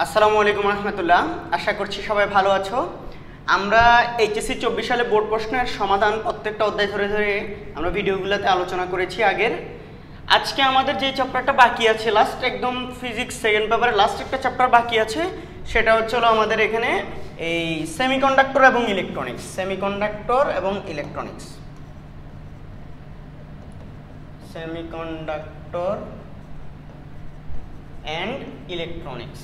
আসসালামু আলাইকুম রহমতুল্লাহ। আশা করছি সবাই ভালো আছো। আমরা এইচএসসি 24 সালে বোর্ড প্রশ্নের সমাধান প্রত্যেকটা অধ্যায় ধরে ধরে আমরা ভিডিওগুলোতে আলোচনা করেছি আগের। আজকে আমাদের যে চ্যাপ্টারটা বাকি আছে, লাস্ট একদম ফিজিক্স সেকেন্ড পেপারের লাস্ট একটা চ্যাপ্টার বাকি আছে, সেটা হচ্ছে আমাদের এখানে এই সেমিকন্ডাক্টর এবং ইলেকট্রনিক্স। সেমিকন্ডাক্টর এবং ইলেকট্রনিক্স, সেমিকন্ডাক্টর অ্যান্ড ইলেকট্রনিক্স।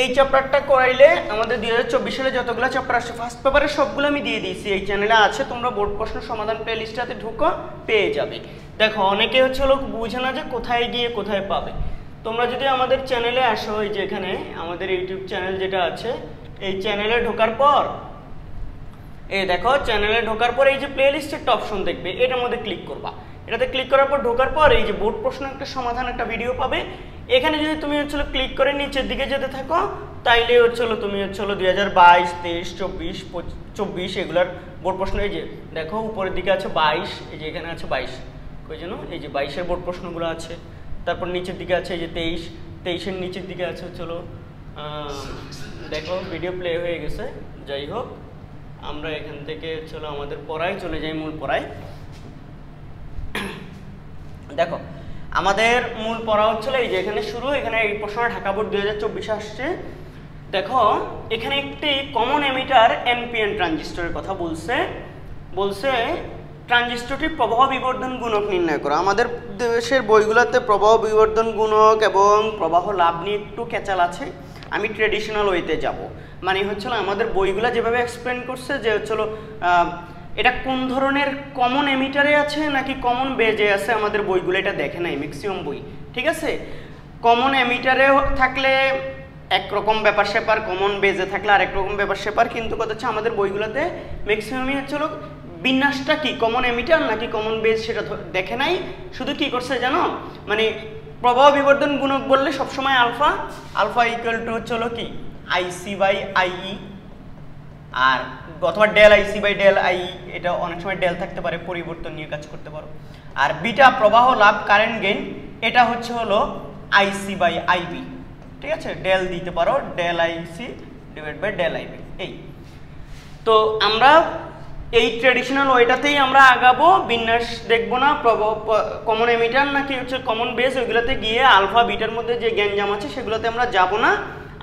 এই চ্যাপ্টারটা করাইলে আমাদের 2024 সালে যতগুলো চ্যাপ্টার আসছে ফার্স্ট পেপারের সবগুলো আমি দিয়ে দিয়েছি, এই চ্যানেলে আছে, তোমরা বোর্ড প্রশ্ন সমাধান প্লে লিস্টটাতে ঢুকো, পেয়ে যাবে। দেখো অনেকে হচ্ছে লোক বুঝে না যে কোথায় গিয়ে কোথায় পাবে। তোমরা যদি আমাদের চ্যানেলে আসো, এই যে এখানে আমাদের ইউটিউব চ্যানেল যেটা আছে, এই চ্যানেলে ঢোকার পর এই দেখো চ্যানেলে ঢোকার পর এই যে প্লে লিস্টের একটা অপশন দেখবে, এটার মধ্যে ক্লিক করবা। এটাতে ক্লিক করার পর ঢোকার পর এই যে বোর্ড প্রশ্ন একটা সমাধান একটা ভিডিও পাবে। এখানে যদি তুমি হচ্ছিল ক্লিক করে নিচের দিকে যেতে থাকো, তাইলে হচ্ছিল তুমি হচ্ছিল 2022, 23, 24, 24 এগুলার বোর্ড প্রশ্ন। এই যে দেখো উপরের দিকে আছে 22, এই যে এখানে আছে 22, ওই জন্য এই যে 22-এর বোর্ড প্রশ্নগুলো আছে। তারপর নিচের দিকে আছে এই যে 23, 23-এর নিচের দিকে আছে হচ্ছিল দেখো ভিডিও প্লে হয়ে গেছে। যাই হোক, আমরা এখান থেকে চলো আমাদের পড়ায় চলে যাই, মূল পড়ায়। দেখো আমাদের মূল পড়া হচ্ছিল এই যে এখানে শুরু, এখানে এই প্রশ্নটা ঢাকা বোর্ড 2024 আসছে। দেখো এখানে একটি কমন এমিটার এনপিএন ট্রানজিস্টরের কথা বলছে ট্রানজিস্টরটির প্রবাহ বিবর্ধন গুণক নির্ণয় করো। আমাদের দেশের বইগুলোতে প্রবাহ বিবর্ধন গুণক এবং প্রবাহ লাভ নিয়ে একটু ক্যাচাল আছে। আমি ট্রেডিশনাল ওয়েতে যাব, মানে হচ্ছিল আমাদের বইগুলো যেভাবে এক্সপ্লেন করছে যে হচ্ছিল এটা কোন ধরনের কমন এমিটারে আছে নাকি কমন বেজে আছে, আমাদের বইগুলো এটা দেখে নাই ম্যাক্সিমাম বই, ঠিক আছে। কমন এমিটারে থাকলে একরকম ব্যাপার স্যাপার, কমন বেজে থাকলে আরেক রকম ব্যাপার স্যাপার, কিন্তু কথা হচ্ছে আমাদের বইগুলোতে ম্যাক্সিমামই হচ্ছিল বিন্যাসটা কি কমন এমিটার নাকি কমন বেজ সেটা দেখে নাই। শুধু কি করছে জানো, মানে প্রবাহ বিবর্ধন গুণক বললে সবসময় আলফা, আলফা ইকুয়াল টু হচ্ছিল কি আইসি বাই আইই, আর অথবা del IC by del I, এটা অনেক সময় ডেল থাকতে পারে, পরিবর্তন নিয়ে কাজ করতে পারো। আর বিটা প্রবাহ লাভ কারেন্ট গেইন, এটা হচ্ছে হলো আইসি বাই আইবি, ঠিক আছে। ডেল দিতে পারো, del IC divide by del IB. এই তো আমরা এই ট্রেডিশনাল ওয়েটাতেই আমরা আগাবো, বিন্যাস দেখবো না। কমন এমিটার নাকি হচ্ছে কমন বেস, ওইগুলোতে গিয়ে আলফা বিটার মধ্যে যে গ্যাঞ্জাম আছে সেগুলোতে আমরা যাব না।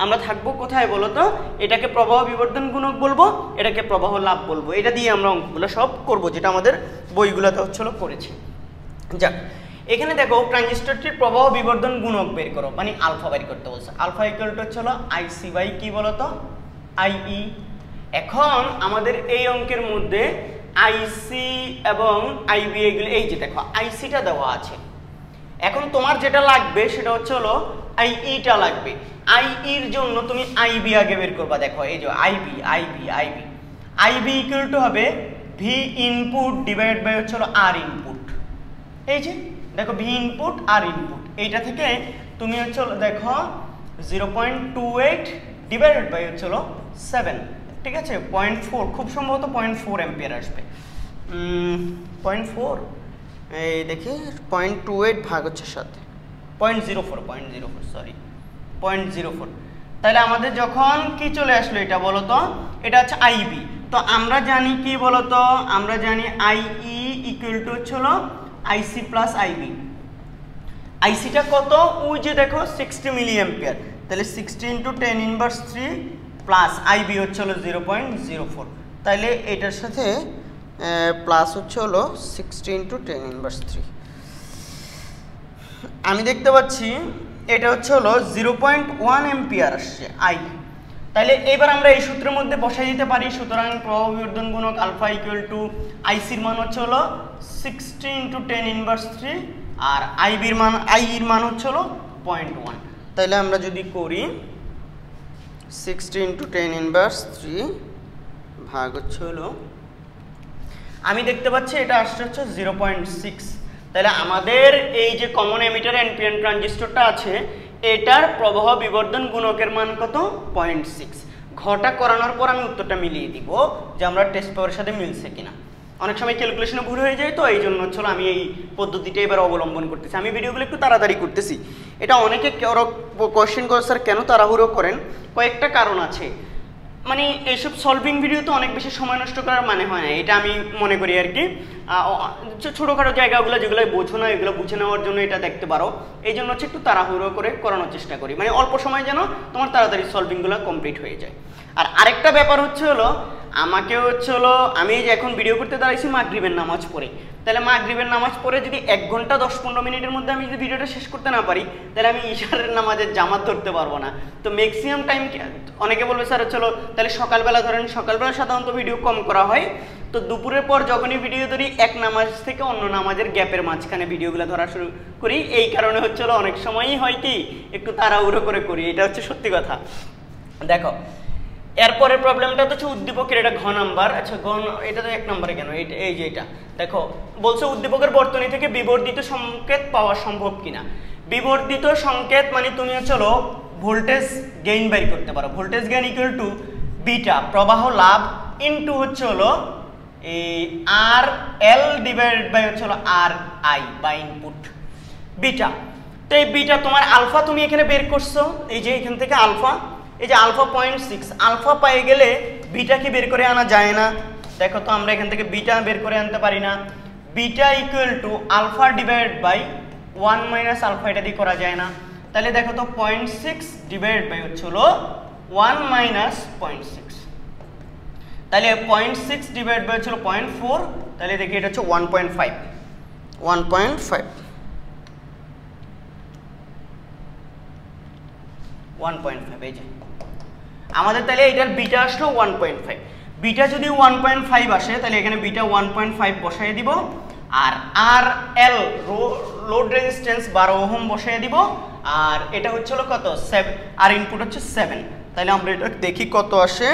আমরা থাকবো কোথায় বলো তো, এটাকে প্রবাহ বিবর্ধন গুণক বলবো, এটাকে প্রবাহ লাভ বলবো, এটা দিয়ে আমরা অঙ্কগুলো সব করবো, যেটা আমাদের বইগুলোতে হচ্ছিল করেছি। যাক, এখানে দেখো ট্রানজিস্টরটির প্রবাহ বিবর্ধন গুণক বের করো, মানে আলফা বের করতে বলছে। আলফা ইকুয়াল টু হচ্ছিল আইসি বাই কি বলতো আইই। এখন আমাদের এই অঙ্কের মধ্যে আইসি এবং আইবি এগুলো, এই যে দেখো আইসিটা দেওয়া আছে। এখন তোমার যেটা লাগবে সেটা হচ্ছে হলো আইইটা লাগবে। আইইর জন্য তুমি আইবি আগে বের করবা। দেখো এই যে IB IB IB IB equal to হবে ভি ইনপুট ডিভাইড বাই হচ্ছে হলো আর ইনপুট। এই যে দেখো ভি ইনপুট আর ইনপুট, এইটা থেকে তুমি হচ্ছে দেখো 0.28 ডিভাইডেড বাই হচ্ছে হলো 7, ঠিক আছে। 0.4, খুব সম্ভবত 0.4 অ্যাম্পিয়ার আসবে। 0.4 এই দেখি 0.28 ভাগ হচ্ছে 7, 0.04 সরি 0.04। তাহলে আমাদের যখন কি চলে আসলো এটা বলতো, এটা হচ্ছে আইবি। তো আমরা জানি কি বলতো, আমরা জানি আইই ইকুয়াল টু হচ্ছে হলো আইসি প্লাস আইবি। আইসিটা কত, ওই যে দেখো 60 মিলি অ্যাম্পিয়ার, তাহলে 60 × 10⁻³ প্লাস আইবি হচ্ছে হলো 0.04। তাহলে এটার সাথে প্লাস হচ্ছে হলো 60 × 10⁻³। আমি দেখতে পাচ্ছি এটা হচ্ছে হলো 0.1 অ্যাম্পিয়ার আসছে আই। তাহলে এবার আমরা এই সূত্রের মধ্যে বসাই দিতে পারি। সুতরাং প্রবাহ বিবর্ধন গুণক আলফা ইকুয়াল টু আইসির মান হচ্ছে হলো 60 × 10⁻³ আর আইবির মান, আইইর মান হচ্ছে হলো 0.1। তাহলে আমরা যদি করি 60 × 10⁻³ ভাগ হচ্ছে হলো, আমি দেখতে পাচ্ছি এটা আসছে হচ্ছে 0.6। তাহলে আমাদের এই যে কমন এমিটার এনপিএন ট্রানজিস্টরটা আছে, এটার প্রবাহ বিবর্ধন গুণকের মান কত 0.6। ঘটা করানোর পর আমি উত্তরটা মিলিয়ে দিব যে আমরা টেস্ট পেপারের সাথে মিলছে কিনা। অনেক সময় ক্যালকুলেশনে ভুল হয়ে যায়, তো এই জন্য হচ্ছে আমি এই পদ্ধতিটা এবার অবলম্বন করতেছি। আমি ভিডিওগুলো একটু তাড়াতাড়ি করতেছি। এটা অনেকে কোয়েশ্চেন করে স্যার কেন তাড়াহুড়ো করেন, কয়েকটা কারণ আছে। মানে এইসব সলভিং ভিডিওতে অনেক বেশি সময় নষ্ট করার মানে হয় না, এটা আমি মনে করি আর কি। ছোটোখাটো জায়গাগুলো যেগুলো বোঝো না এগুলো বুঝে নেওয়ার জন্য এটা দেখতে পারো। এই জন্য হচ্ছে একটু তাড়াহুড়ো করে করানোর চেষ্টা করি, মানে অল্প সময় যেন তোমার তাড়াতাড়ি সলভিংগুলো কমপ্লিট হয়ে যায়। আর আরেকটা ব্যাপার হচ্ছে হলো, আমাকে হচ্ছে হলো আমি যে এখন ভিডিও করতে দাঁড়াইছি মাগরিবের নামাজ পড়ে, তাহলে মাগরিবের নামাজ পড়ে যদি 1 ঘন্টা 10-15 মিনিটের মধ্যে আমি যদি ভিডিওটা শেষ করতে না পারি, তাহলে আমি ইশারের নামাজের জামাত ধরতে পারবো না। তো ম্যাক্সিমাম টাইম অনেকে বলবে স্যার চলো তাহলে সকালবেলা ধরেন, সকালবেলা সাধারণত ভিডিও কম করা হয়, তো দুপুরের পর যখনই ভিডিও ধরি এক নামাজ থেকে অন্য নামাজের গ্যাপের মাঝখানে ভিডিওগুলো ধরা শুরু করি। এই কারণে হচ্ছে হলো অনেক সময়ই হয় কি একটু তাড়াহুড়ো করে করি, এটা হচ্ছে সত্যি কথা। দেখো এরপরের প্রবলেমটা তো হচ্ছে উদ্দীপকের, এটা ঘ নাম্বার। আচ্ছা এটা তো 1 নম্বরে কেন, এই যে এটা দেখো বলছে উদ্দীপকের বর্তনী থেকে বিবর্ধিত সংকেত পাওয়া সম্ভব কিনা। বিবর্ধিত সংকেত মানে তুমি হচ্ছে ভোল্টেজ গেইন বের করতে পারো। Voltage gain equal to beta প্রবাহ লাভ ইনটু হচ্ছে এই আর এল ডিভাইডেড বাই হচ্ছে আর আই বা ইনপুট বিটা। তো এই বিটা তোমার আলফা তুমি এখানে বের করছো, এই যে এখান থেকে আলফা, এই যে আলফা 0.6 আলফা পেয়ে গেলে বিটা কি বের করে আনা যায় না? দেখো তো আমরা এখান থেকে বিটা বের করে আনতে পারি না। Beta equal to alpha divided by 1 minus alpha, এটা দিয়ে করা যায় না। তাহলে দেখো তো 0.6 ডিভাইডেড বাই হচ্ছে 1 মাইনাস 0.6, তাহলে 0.6 ডিভাইড বাই হচ্ছে 0.4, তাহলে দেখি এটা হচ্ছে 1.5 এই যে আমাদের, তাহলে এটার বিটা আসলো 1.5। বিটা যদি 1.5 আসে তাহলে এখানে বিটা 1.5 বসাই দিব, আর আর এল লোড রেজিস্ট্যান্স 12 ওহম বসাই দিব, আর এটা হচ্ছে কত 7, আর ইনপুট হচ্ছে 7। তাহলে আমরা এটা দেখি কত আসে।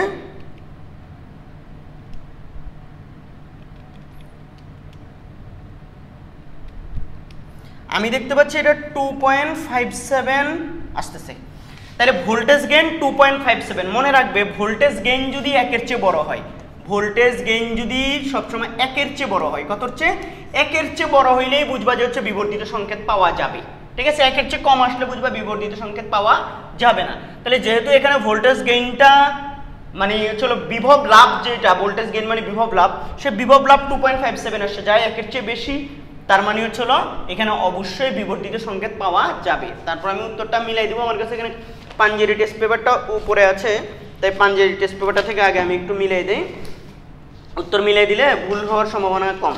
আমি দেখতে পাচ্ছি এটা 2.57 আসতেছে। তাহলে ভোল্টেজ গেইন 2.57। মনে রাখবে ভোল্টেজ গেইন যদি 1-এর চেয়ে বড় হয়, ভোল্টেজ গেইন যদি সবসময় 1-এর চেয়ে বড় হয়, কতর চেয়ে? 1-এর চেয়ে বড় হইলেই বুঝবা যে হচ্ছে বিবর্ধিত সংকেত পাওয়া যাবে। ঠিক আছে, 1-এর চেয়ে কম আসলে বুঝবা বিবর্ধিত সংকেত পাওয়া যাবে না। তাহলে যেহেতু এখানে ভোল্টেজ গেইনটা মানে চলো বিভব লাভ, যেটা ভোল্টেজ গেইন মানে বিভব লাভ, সে বিভব লাভ 2.57 আসছে, যায় 1-এর চেয়ে বেশি, তার মানে হচ্ছে এখানে অবশ্যই বিবর্ধিত সংকেত পাওয়া যাবে। তারপর আমি উত্তরটা মিলাই দিব। আমার কাছে এখানে পাঞ্জেরি টেস্ট পেপারটা উপরে আছে, তাই পাঞ্জেরি টেস্ট পেপারটা থেকে আগে আমি একটু মিলাই দিই। উত্তর মিলাই দিলে ভুল হওয়ার সম্ভাবনা কম।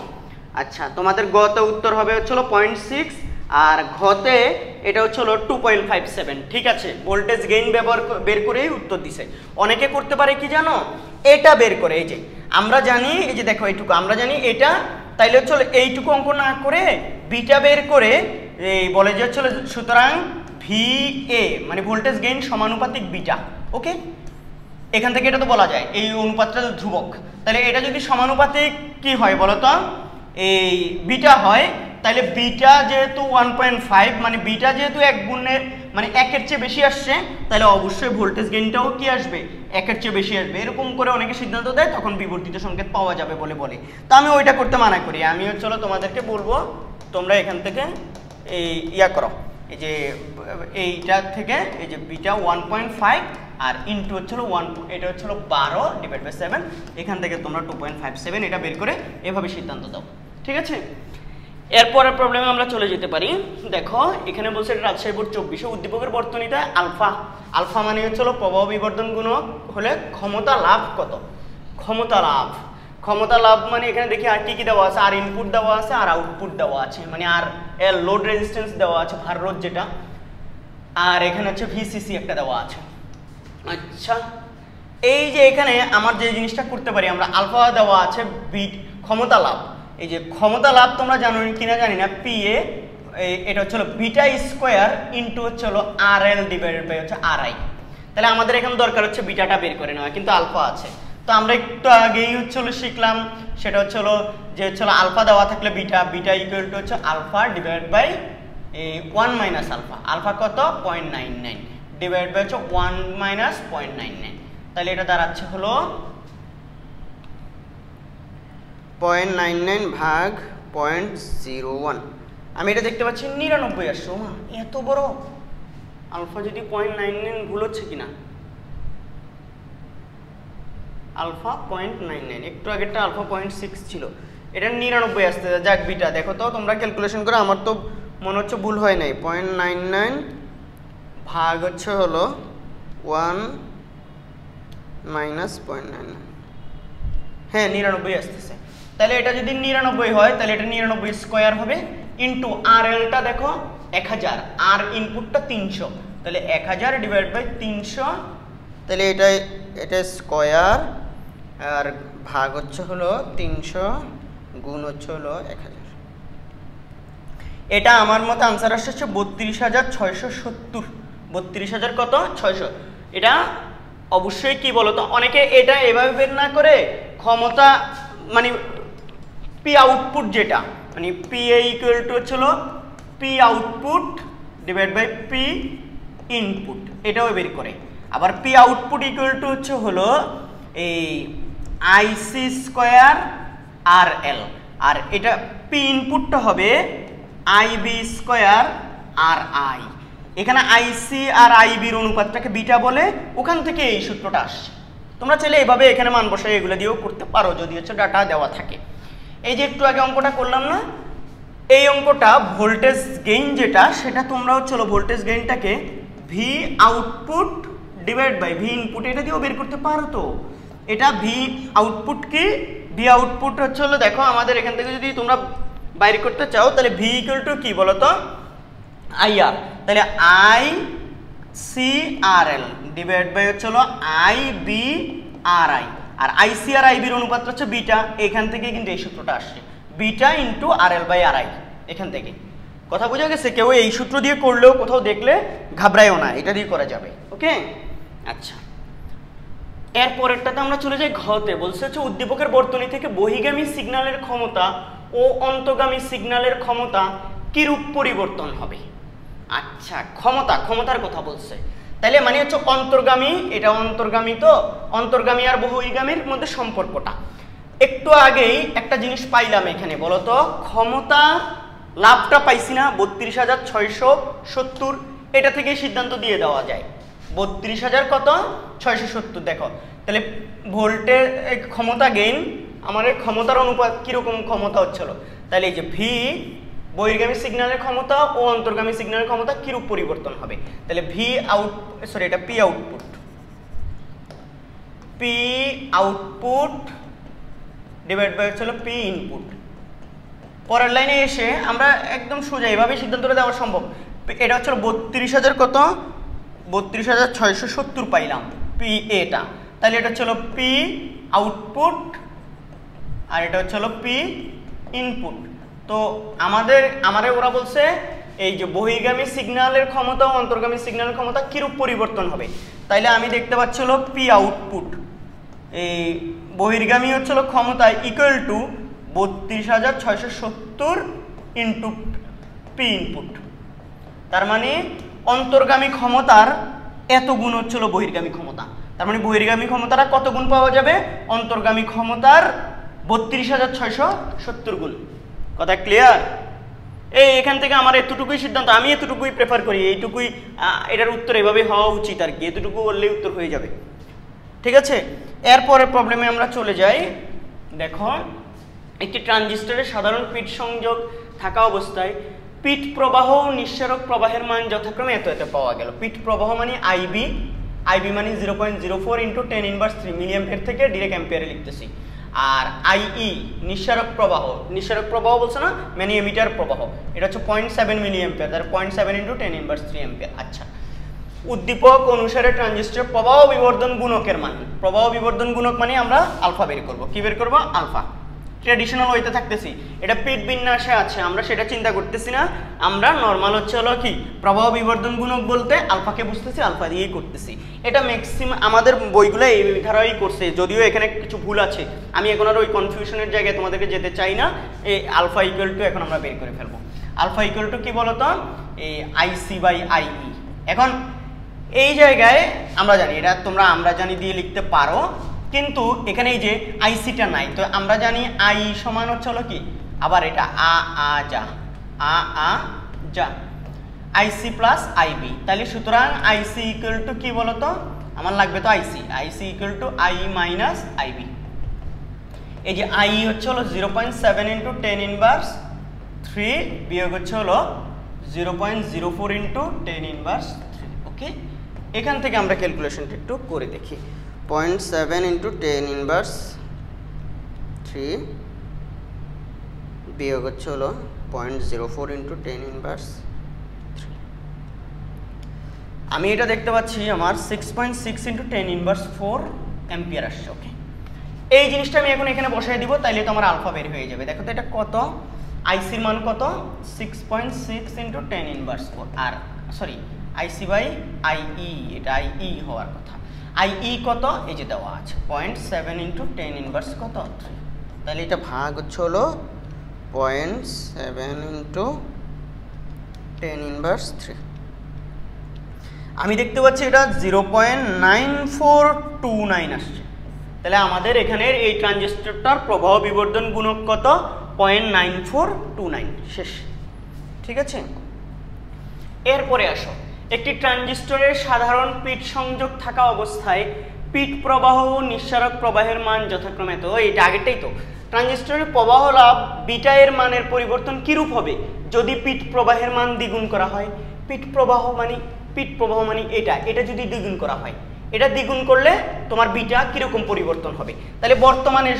আচ্ছা, তোমাদের গতে উত্তর হবে হচ্ছে 0.6, আর ঘতে এটা হচ্ছে 2.57। ঠিক আছে, ভোল্টেজ গেইন বের করেই উত্তর দিছে। অনেকে করতে পারে কি জানো, এটা বের করে, এই যে আমরা জানি, এই যে দেখো এইটুকু আমরা জানি এটা, তাইলে হচ্ছে এইটুকু অঙ্ক না করে বিটা বের করে এই বলে যে হচ্ছে সুতরাং VA মানে ভোল্টেজ গেইন সমানুপাতিক বিটা। ওকে, এখান থেকে এটা তো বলা যায় এই অনুপাতটা ধ্রুবক, তাহলে এটা যদি সমানুপাতিক কি হয় বলো তো, এই বিটা হয়, তাহলে বিটা যেহেতু 1.5 মানে বিটা যেহেতু 1 গুণের মানে 1-এর চেয়ে বেশি আসছে, তাহলে অবশ্যই ভোল্টেজ গেইনটাও কি আসবে, 1-এর চেয়ে বেশি আসবে। এরকম করে অনেকে সিদ্ধান্ত দেয়, তখন বিবর্ধিত সংকেত পাওয়া যাবে বলে। তো আমি ওইটা করতে মানা করি। আমি চলো তোমাদেরকে বলবো তোমরা এখান থেকে এই ইয়া করো, এই যে এইটা থেকে এই যে বিটা 1.5 আর ইনটু হচ্ছিল 1, এটা হচ্ছিল 12 ডিভাইড বাই 7, এখান থেকে তোমরা 2.57 এটা বের করে এভাবে সিদ্ধান্ত দাও। ঠিক আছে, এরপরের প্রবলেমে আমরা চলে যেতে পারি। দেখো এখানে বলছে রাজশাহী বোর্ড 24 উদ্দীপকের বর্তনীতে আলফা, আলফা মানে হচ্ছিল প্রবাহ বিবর্ধন গুণক হলে ক্ষমতা লাভ কত? ক্ষমতা লাভ মানে এখানে দেখি আর কি দেওয়া আছে, আর ইনপুট দেওয়া আছে, আর আউটপুট দেওয়া আছে, মানে আর এল লোড রেজিস্ট্যান্স দেওয়া আছে, ভার রোধ যেটা, আর এখানে হচ্ছে VCC একটা দেওয়া আছে। আচ্ছা, এই যে এখানে আমার যে জিনিসটা করতে পারি আমরা, আলফা দেওয়া আছে ক্ষমতা লাভ, এই যে ক্ষমতা লাভ তোমরা জানো কিনা জানি না, PA এটা হচ্ছে বিটা স্কোয়ার ইনটু হচ্ছে RL ডিভাইডেড বাই হচ্ছে RI। তাহলে আমাদের এখানে দরকার হচ্ছে বিটাটা বের করে নেওয়া, কিন্তু আলফা আছে। তো আমরা একটু আগেই হচ্ছে শিখলাম, সেটা হচ্ছে যে হচ্ছে আলফা দেওয়া থাকলে বিটা ইকুয়াল টু হচ্ছে alpha divide by 1 minus alpha. Alpha কত? 0.99 ডিভাইড বাই হচ্ছে 1 মাইনাস 0.99। তাহলে এটা দাঁড়াচ্ছে হলো 0.99 ভাগ 0.01, আমি এটা দেখতে পাচ্ছি 99 আসছে। মা এত বড় আলফা যদি 0.99 ভুল হচ্ছে কিনা, আলফা 0.99, একটু আগেরটা আলফা 0.6 ছিল, এটা 99 আসতে। যাক বিটা দেখো তো তোমরা ক্যালকুলেশন করে, আমার তো মনে হচ্ছে ভুল হয় নাই। 0.99 ভাগ হচ্ছে হলো 1 মাইনাস 0.99, হ্যাঁ 99 আসতেছে। তাহলে এটা যদি 99 হয় তাহলে এটা 99 স্কোয়ার হবে, ইন্টু আর এলটা দেখো 1000, আর ইনপুটটা 300, তাহলে 1000 ডিভাইড বাই 300, তাহলে এটা স্কোয়ার আর ভাগ হচ্ছে হলো 300 গুণ হচ্ছে হলো 1000। এটা আমার মতে আনসার আসছে 32670। 32000 কত 600। এটা অবশ্যই কি বলতো, অনেকে এটা এভাবে বের না করে ক্ষমতা মানে পি আউটপুট, যেটা মানে পি এ ইকুয়াল টু হচ্ছিল P output divide by P input, এটাও বের করে। আবার পি আউটপুট ইকুয়াল টু হচ্ছে হলো এই আইসি স্কোয়ার আর এল, আর এটা পি ইনপুটটা হবে আইবি স্কোয়ার আর আই। এখানে আইসি আর আইবির অনুপাতটাকে বিটা বলে, ওখান থেকে এই সূত্রটা আসছে। তোমরা চাইলে এভাবে এখানে মান বসাই এগুলো দিয়েও করতে পারো যদি হচ্ছে ডাটা দেওয়া থাকে। এই যে একটু আগে অঙ্কটা করলাম না, এই অঙ্কটা ভোল্টেজ গেইন যেটা, সেটা তোমরা হচ্ছে ভোল্টেজ গেইনটাকে V output divide by V input এটা দিয়েও বের করতে পারো। তো এটা ভি আউটপুট কি, ভি আউটপুট হচ্ছে হলো দেখো আমাদের এখান থেকে যদি তোমরা বাইর করতে চাও তাহলে ভি ইকুয়াল টু কি বলো তো আই আর, তাহলে I C R L divide by হচ্ছে হলো আই বি আর আই, আর আইসি আর আইবির অনুপাতটা হচ্ছে বিটা, এখান থেকে কিন্তু এই সূত্রটা আসছে beta into R L by R I. এখান থেকে কথা বোঝা গেছে? কেউ এই সূত্র দিয়ে করলেও কোথাও দেখলে ঘাবড়ায়ও না, এটা দিয়ে করা যাবে। ওকে আচ্ছা, এরপরেরটাতে আমরা চলে যাই ঘতে। বলছে হচ্ছে উদ্দীপকের বর্তনী থেকে বহিগামী সিগন্যালের ক্ষমতা ও অন্তর্গামী সিগন্যালের ক্ষমতা কিরূপ পরিবর্তন হবে। আচ্ছা ক্ষমতার কথা বলছে, তাহলে মানে হচ্ছে অন্তর্গামী, এটা অন্তর্গামী, তো অন্তর্গামী আর বহিগামীর মধ্যে সম্পর্কটা। একটু আগেই একটা জিনিস পাইলাম এখানে, বলতো ক্ষমতা লাভটা পাইছি না 32670, এটা থেকে সিদ্ধান্ত দিয়ে দেওয়া যায় 32000 কত 670। দেখো তাহলে ভোল্টের ক্ষমতা গেইন, আমার ক্ষমতার অনুপাত কিরকম ক্ষমতা হচ্ছিল, তাহলে এই যে ভি বহির্গামী সিগন্যালের ক্ষমতা ও অন্তর্গামী সিগন্যালের ক্ষমতা কিরূপ পরিবর্তন হবে। তাহলে ভি আউট সরি এটা পি আউটপুট ডিভাইড বাই হচ্ছিল পি ইনপুট। পরের লাইনে এসে আমরা একদম সোজা এভাবে সিদ্ধান্তটা দেওয়া সম্ভব। এটা হচ্ছিল 32000 কত 32670 পাইলাম পি এটা, তাহলে এটা হচ্ছিল পি আউটপুট আর এটা হচ্ছিল পি ইনপুট। তো আমাদের ওরা বলছে এই যে বহির্গামী সিগন্যালের ক্ষমতা ও অন্তর্গামী সিগন্যালের ক্ষমতা কিরূপ পরিবর্তন হবে। তাইলে আমি দেখতে পাচ্ছিল পি আউটপুট, এই বহির্গামী হচ্ছিল ক্ষমতা equal to 32670 into P input, তার মানে অন্তর্গামী ক্ষমতার এত গুণ হচ্ছিল বহির্গামী ক্ষমতা। তার মানে বহির্গামী ক্ষমতাটা কত গুণ পাওয়া যাবে, অন্তর্গামী ক্ষমতার 32670 গুণ। কথা ক্লিয়ার? এখান থেকে আমার এতটুকুই সিদ্ধান্ত, আমি এতটুকুই প্রেফার করি, এইটুকুই এটার উত্তর এভাবে হওয়া উচিত আর কি, এতটুকু বললেই উত্তর হয়ে যাবে। ঠিক আছে, এরপরের প্রবলেমে আমরা চলে যাই। দেখো একটি ট্রানজিস্টরের সাধারণ পিট সংযোগ থাকা অবস্থায় পিট প্রবাহ ও নিঃসারক প্রবাহের মান যথাক্রমে এত এত পাওয়া গেল। পিট প্রবাহ মানে আইবি মানে 0.04 × 10⁻³ মিলি অ্যাম্পিয়ার থেকে ডিরেক্ট অ্যাম্পিয়ারে লিখতেছি। আর আইই নিঃসারক প্রবাহ বলছে না, মানে এমিটার প্রবাহ, এটা হচ্ছে 0.7 মিলি অ্যাম্পিয়ার, তার 0.7 × 10⁻³ অ্যাম্পিয়ার। আচ্ছা, উদ্দীপক অনুসারে ট্রানজিস্টর প্রবাহ বিবর্ধন গুণকের মান, প্রবাহ বিবর্ধন গুণক মানে আমরা আলফা বের করব। কি বের করব? আলফা। ট্র্যাডিশনাল ওয়েতে থাকতেছি, এটা পিট বিন্যাসে আছে, আমরা সেটা চিন্তা করতেছি না, আমরা নর্মাল হচ্ছে হলো কি প্রবাহ বিবর্ধন গুণক বলতে আলফাকে বুঝতেছি, আলফা দিয়েই করতেছি। এটা ম্যাক্সিমাম আমাদের বইগুলো এই ধারাই করছে, যদিও এখানে কিছু ভুল আছে, আমি এখন আর ওই কনফিউশনের জায়গায় তোমাদেরকে যেতে চাই না। এই আলফা ইকুয়াল টু এখন আমরা বের করে ফেলবো। আলফা ইকুয়াল টু কি বলতো, এই আইসি বাই আইই। এখন এই জায়গায় আমরা জানি, এটা তোমরা আমরা জানি দিয়ে লিখতে পারো, কিন্তু এখানে এই যে আইসিটা নাই, তো আমরা জানি আই সমান হচ্ছে হলো কি, আবার এটা যা আইসি প্লাস আইবি, তাহলে সুতরাং আইসি ইকুয়াল টু কি বলতো, আমার লাগবে তো IC equal to I minus IB. এই যে আই হচ্ছে হলো 0.7 ইন্টু 10 ইনভার্স 3 বিয়োগ হচ্ছে হলো 0.04 ইন্টু 10 ইনভার্স 3। ওকে, এখান থেকে আমরা ক্যালকুলেশনটা একটু করে দেখি। 0.7 ইন্টু 10 ইনভার্স 3 বিয়োগ হচ্ছে হলো 0.04 ইন্টু 10 ইনভার্স 3। আমি এটা দেখতে পাচ্ছি আমার 6.6 ইন্টু 10 ইনভার্স 4 অ্যাম্পিয়ার আসছে। ওকে, এই জিনিসটা আমি এখন এখানে বসাই দিব, তাইলে তো আমার আলফা বের হয়ে যাবে। দেখো তো এটা কত, আইসির মান কত, 6.6 ইন্টু 10 ইনভার্স 4, আর সরি আইসি বাই আইই, এটা আইই হওয়ার কথা। আইই কত, এই যে দেওয়া আছে 0.7 ইন্টু 10 ইনভার্স কত 3, তাহলে এটা ভাগ হচ্ছে হলো 0.7 ইন্টু 10 ইনভার্স 3। আমি দেখতে পাচ্ছি এটা 0.9429 আসছে, তাহলে আমাদের এখানের এই ট্রানজিস্টরটার প্রবাহ বিবর্ধন গুণক কত, 0.9429 শেষ। ঠিক আছে, এরপরে আসো, একটি ট্রানজিস্টরের সাধারণ পিট সংযোগ থাকা অবস্থায় পিট প্রবাহ ও নিঃসারক প্রবাহের মান যথাক্রমে, তো এটা আগেরটাই তো, ট্রানজিস্টরের প্রবাহ লাভ বিটা এর মানের পরিবর্তন কিরূপ হবে যদি পিট প্রবাহের মান দ্বিগুণ করা হয়। পিট প্রবাহ মানে এটা যদি দ্বিগুণ করা হয়, এটা দ্বিগুণ করলে তোমার বিটা কিরকম পরিবর্তন হবে। তাহলে বর্তমানে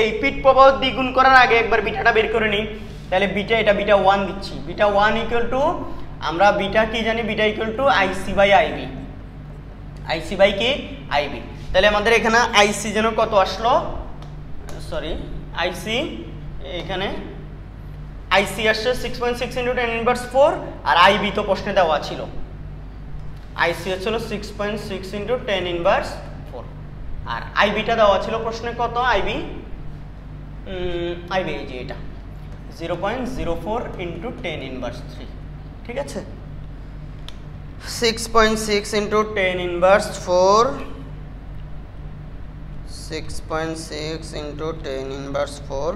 এই পিট প্রবাহ দ্বিগুণ করার আগে একবার বিটাটা বের করে নিই। তাহলে এটা বিটা 1 দিচ্ছি, বিটা 1 ইকুয়াল টু, আমরা বিটা কি জানি, beta equal to IC by IB, IC by কি আইবি। তাহলে আমাদের এখানে আইসি যেন কত আসলো, সরি আইসি, এখানে আইসি আসছে 6.6 ইন্টু 10 ইনভার্স 4, আর আইবি তো প্রশ্নে দেওয়া ছিল, আইসি হচ্ছিল 6.6 ইন্টু 10 ইনভার্স 4, আর আইবিটা দেওয়া ছিল প্রশ্নে কত, আইবি এই যে এটা 0.04 ইন্টু 10 ইনভার্স 3। ঠিক আছে, 6.6 ইন্টু 10 ইনভার্স 4, 6.6 ইন্টু 10 ইনভার্স 4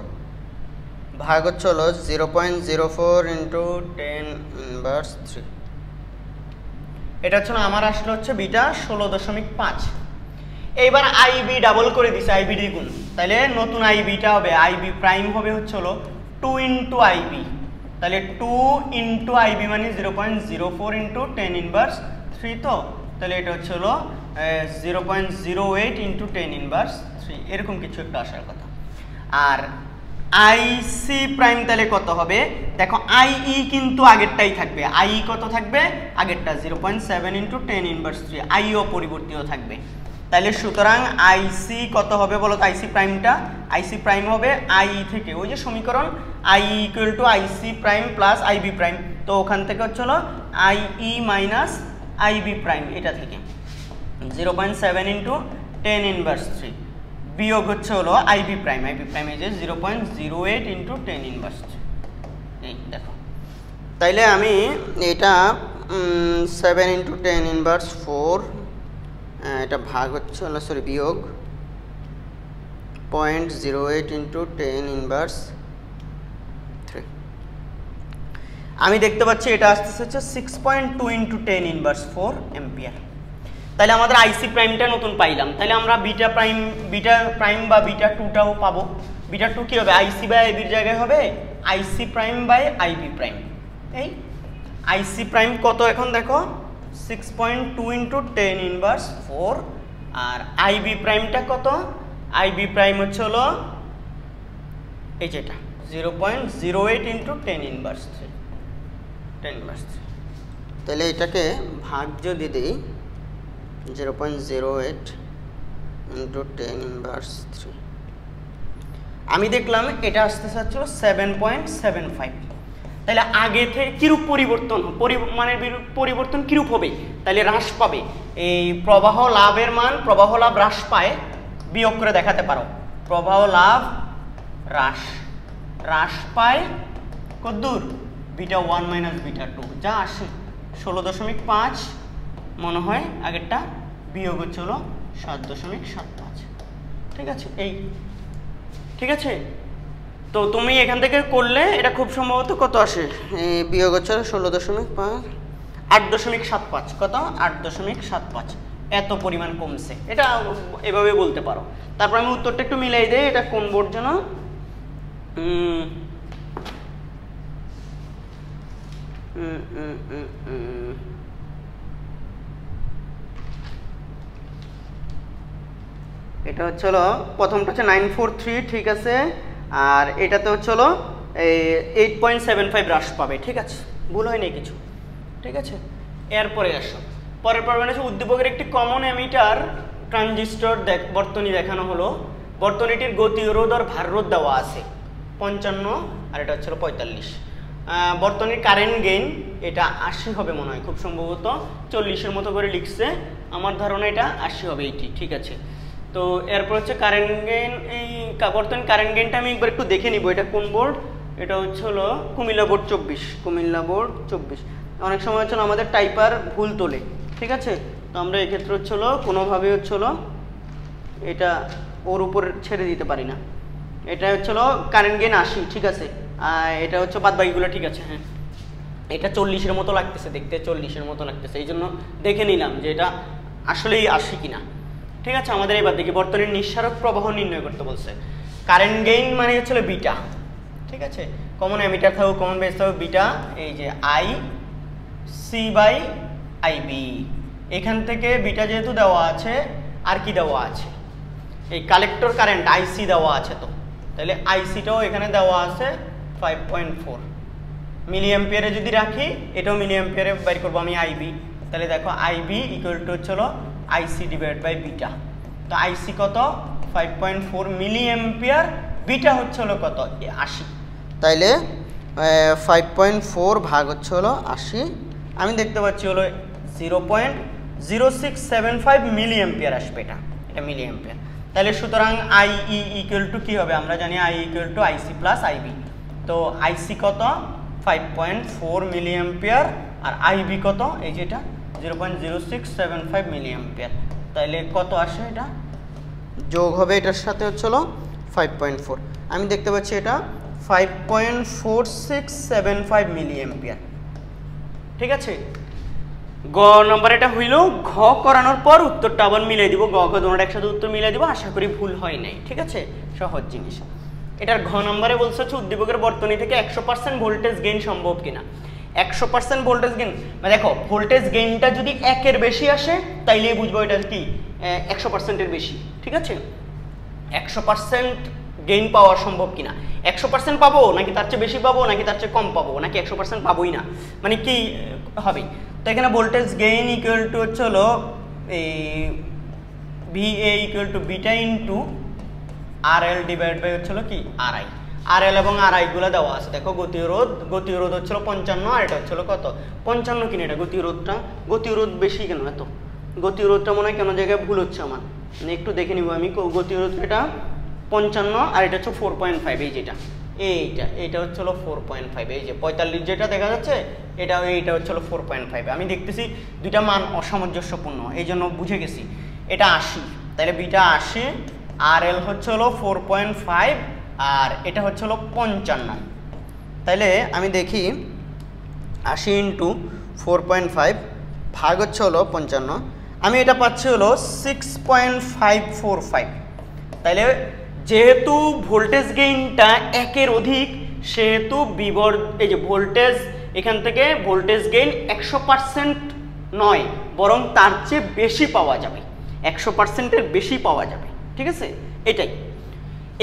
ভাগ হচ্ছে হলো 0.04 ইন্টু 10 ইনভার্স 3। এটা হচ্ছে আমার আসলে হচ্ছে বিটা 16.5। এইবার আইবি ডাবল করে দিছে, আইবি দ্বিগুণ, তাহলে নতুন আইবিটা হবে, আইবি প্রাইম হবে হচ্ছে হলো 2 ইন্টু আইবি, তাহলে 2 ইন্টু আইবি মানে 0.04 ইন্টু 10 ইনভার্স 3, তো তাহলে এটা হচ্ছে হলো 0.08 ইন্টু 10 ইনভার্স 3, এরকম কিছু একটা আসার কথা। আর আইসি প্রাইম তাহলে কত হবে, দেখো আইই কিন্তু আগেরটাই থাকবে, আইই কত থাকবে আগেরটা 0.7 ইন্টু 10 ইনভার্স 3, আইও পরিবর্তিত থাকবে। তাহলে সুতরাং আইসি কত হবে বলো তো, আইসি প্রাইম হবে আইই থেকে, ওই যে সমীকরণ I equal to IC prime plus IB prime, তো ওখান থেকে হচ্ছে হলো আইই মাইনাস আইবি প্রাইম, এটা থেকে 0.7 ইন্টু 10 ইনভার্স 3 বিয়োগ হচ্ছে হলো আইবি প্রাইম এই যে 0.08 ইন্টু 10 ইনভার্স 3। এই দেখো, তাইলে আমি এটা 7 ইন্টু 10 ইনভার্স 4, এটা ভাগ হচ্ছে হলো সরি বিয়োগ 0.08 ইন্টু 10 ইনভার্স 3। আমি দেখতে পাচ্ছি এটা আসতেছে হচ্ছে 6.2 ইন্টু 10 ইনভার্স 4 অ্যাম্পিয়ার। তাহলে আমাদের আইসি প্রাইমটা নতুন পাইলাম, তাহলে আমরা বিটা প্রাইম বা বিটা 2টাও পাবো। বিটা 2 কি হবে, আইসি বাই আইবির জায়গায় হবে আইসি প্রাইম বাই আইবি প্রাইম। এই আইসি প্রাইম কত এখন দেখো 6.2 ইন্টু 10 ইনভার্স 4, আর আইবি প্রাইমটা কত, আইবি প্রাইম হচ্ছে হলো এই যেটা 0.08 ইন্টু 10 ইনভার্স 3, 10 ইনভার্স 3। তাহলে এটাকে ভাগ যদি দিই 0.08 ইন্টু 10 ইনভার্স 3, আমি দেখলাম এটা আসতে চাচ্ছিল 7.75। তাহলে আগে থেকে কিরূপ পরিবর্তন কিরূপ হবে, তাহলে হ্রাস পাবে। এই প্রবাহ লাভের মান, প্রবাহ লাভ হ্রাস পায়, বিয়োগ করে দেখাতে পারো, প্রবাহ লাভ হ্রাস পায় কতদূর, বিটা 1 মাইনাস বিটা 2 যা আসে 16.5 মনে হয় আগেরটা, বিয়োগ হচ্ছে হলো 7.75। ঠিক আছে এই, ঠিক আছে। তো তুমি এখান থেকে করলে এটা খুব সম্ভবত কত আসে, বিয়োগ হচ্ছে 16.5 8.75, কত 8.75, এত পরিমাণ কমছে, এটা এভাবে বলতে পারো। তারপর আমি উত্তরটা একটু মিলাই দেই, এটা কোন বোর্ড যেন, এটা হচ্ছে হলো প্রথমটা হচ্ছে 943, ঠিক আছে, আর এটাতে হচ্ছে হলো 8.75 হ্রাস পাবে, ঠিক আছে, ভুল হয়নি কিছু, ঠিক আছে। এরপরে আসো, পরের প্রবলেম হচ্ছে উদ্দীপকের একটি কমন এমিটার ট্রানজিস্টর বর্তনী দেখানো হলো, বর্তনীটির গতিরোধ আর ভাররোধ দেওয়া আছে 55 আর এটা হচ্ছে 45। বর্তনীর কারেন্ট গেইন এটা 80 হবে মনে হয়, খুব সম্ভবত 40-এর মতো করে লিখছে, আমার ধারণা এটা 80 হবে এইটি, ঠিক আছে। তো এরপর হচ্ছে কারেন্ট গেইন, এই বর্তমানে কারেন্ট গেইনটা আমি একবার একটু দেখে নিব, এটা কোন বোর্ড, এটা হচ্ছে হলো কুমিল্লা বোর্ড 24, কুমিল্লা বোর্ড 24। অনেক সময় হচ্ছে আমাদের টাইপার ভুল তোলে, ঠিক আছে, তো আমরা এক্ষেত্রে হচ্ছে হলো কোনোভাবে হচ্ছে হলো এটা ওর উপর ছেড়ে দিতে পারি না। এটা হচ্ছে হলো কারেন্ট গেইন 80, ঠিক আছে, এটা হচ্ছে বাদ বাকিগুলো ঠিক আছে। হ্যাঁ, এটা 40-এর মতো লাগতেছে দেখতে, 40-এর মতো লাগতেছে, এই জন্য দেখে নিলাম যে এটা আসলেই 80 কিনা, ঠিক আছে। আমাদের এবার দেখি বর্তনীর নিঃসারক প্রবাহ নির্ণয় করতে বলছে। কারেন্ট গেইন মানে হচ্ছে বিটা, ঠিক আছে, কমন এমিটার থাকুক, কমন বেস থাকুক, বিটা, এই যে আই সি বাই আইবি, এখান থেকে বিটা যেহেতু দেওয়া আছে, আর কি দেওয়া আছে, এই কালেক্টর কারেন্ট আইসি দেওয়া আছে, তো তাহলে আইসিটাও এখানে দেওয়া আছে 5.4 মিলি অ্যাম্পিয়ারে যদি রাখি, এটাও মিলি অ্যাম্পিয়ারে বের করবো আমি আইবি, তাহলে দেখো আইবি ইকুয়াল টু হচ্ছে আইসি ডিভাইড বাই বিটা, তো আইসি কত 5.4 মিলি অ্যাম্পিয়ার, বিটা হচ্ছে কত 80, তাইলে 5.4 ভাগ হচ্ছে 80, আমি দেখতে পাচ্ছি 0.0675 মিলি অ্যাম্পিয়ার আসবে, এটা মিলি অ্যাম্পিয়ার। তাহলে সুতরাং আই ইকুয়াল টু কি হবে, আমরা জানি I equal to IC plus IB, তো আইসি কত 5.4 মিলি অ্যাম্পিয়ার, আর আইবি কত, এই যেটা 0.0675 মিলি অ্যাম্পিয়ার, তাইলে কত আসে, এটা যোগ হবে এটার সাথে হচ্ছে 5.4, আমি দেখতে পাচ্ছি এটা 5.4675 মিলি অ্যাম্পিয়ার, ঠিক আছে। গ নম্বর এটা হইল, ঘ করানোর পর উত্তরটা আবার মিলাই দিব, গ ঘ দুটোর একসাথে উত্তর মিলাই দিব, আশা করি ভুল হয় নাই, ঠিক আছে, সহজ জিনিস। এটার ঘ নম্বরে বলছে হচ্ছে উদ্দীপকের বর্তনী থেকে 100% ভোল্টেজ গেইন সম্ভব কিনা। 100% ভোল্টেজ গেইন মানে দেখো, ভোল্টেজ গেইনটা যদি 1-এর বেশি আসে তাইলেই বুঝবো এটা কি 100%-এর বেশি, ঠিক আছে। 100% গেইন পাওয়া সম্ভব কিনা, 100% পাবো নাকি তার চেয়ে বেশি পাবো নাকি তার চেয়ে কম পাবো নাকি 100% পাবোই না, মানে কি হবে। তো এখানে ভোল্টেজ গেইন ইকুয়াল টু হচ্ছে এই VA equal to beta into RL divide by হচ্ছে কি আরআই, আরএল এবং আরআই গুলো দেওয়া আছে, দেখো গতিরোধ হচ্ছে 55 আর এটা হচ্ছে কত 55 কিনা, এটা গতিরোধ বেশি কেন, এত গতিরোধটা মনে হয় কেন জায়গায় ভুল হচ্ছে আমার, মানে একটু দেখে নিব আমি। গতিরোধ এটা 55 আর এটা হচ্ছে 4.5, এই যেটা এইটা হচ্ছে 4.5, এই যে 45 যেটা দেখা যাচ্ছে এইটা হচ্ছে 4.5, আমি দেখতেছি দুইটা মান অসামঞ্জস্যপূর্ণ, এই জন্য বুঝে গেছি এটা 80, তাহলে বিটা 80, আর এল হচ্ছে 4.5 আর এটা হচ্ছে 55, তাইলে আমি দেখি 80 ইন্টু 4.5 ভাগ হচ্ছে 55, আমি এটা পাচ্ছি 6.545, তাইলে যেহেতু ভোল্টেজ গেইনটা 1-এর অধিক, সেহেতু এই যে ভোল্টেজ এখান থেকে ভোল্টেজ গেইন 100% নয়, বরং তার চেয়ে বেশি পাওয়া যাবে, 100%-এর বেশি পাওয়া যাবে, ঠিক আছে। এটাই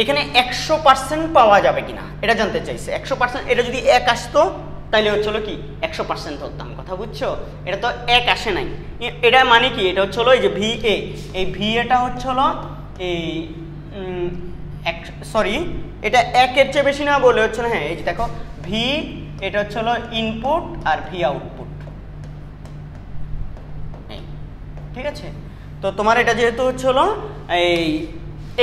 এখানে 100% পাওয়া যাবে কিনা এটা জানতে চাইছে। 100% এটা যদি 1 আসতো তাহলে হচ্ছিল কি 100% ধরতাম, কথা বুঝছো। এটা তো 1 আসে নাই, এটা মানে কি, এটা হচ্ছে এই যে ভিএ, এই ভিএটা হচ্ছে এই সরি এটা 1-এর চেয়ে বেশি না বলে হচ্ছে না, হ্যাঁ এই যে দেখো ভি, এটা হচ্ছে ইনপুট আর ভি আউটপুট, ঠিক আছে। তো তোমার এটা যেহেতু হচ্ছে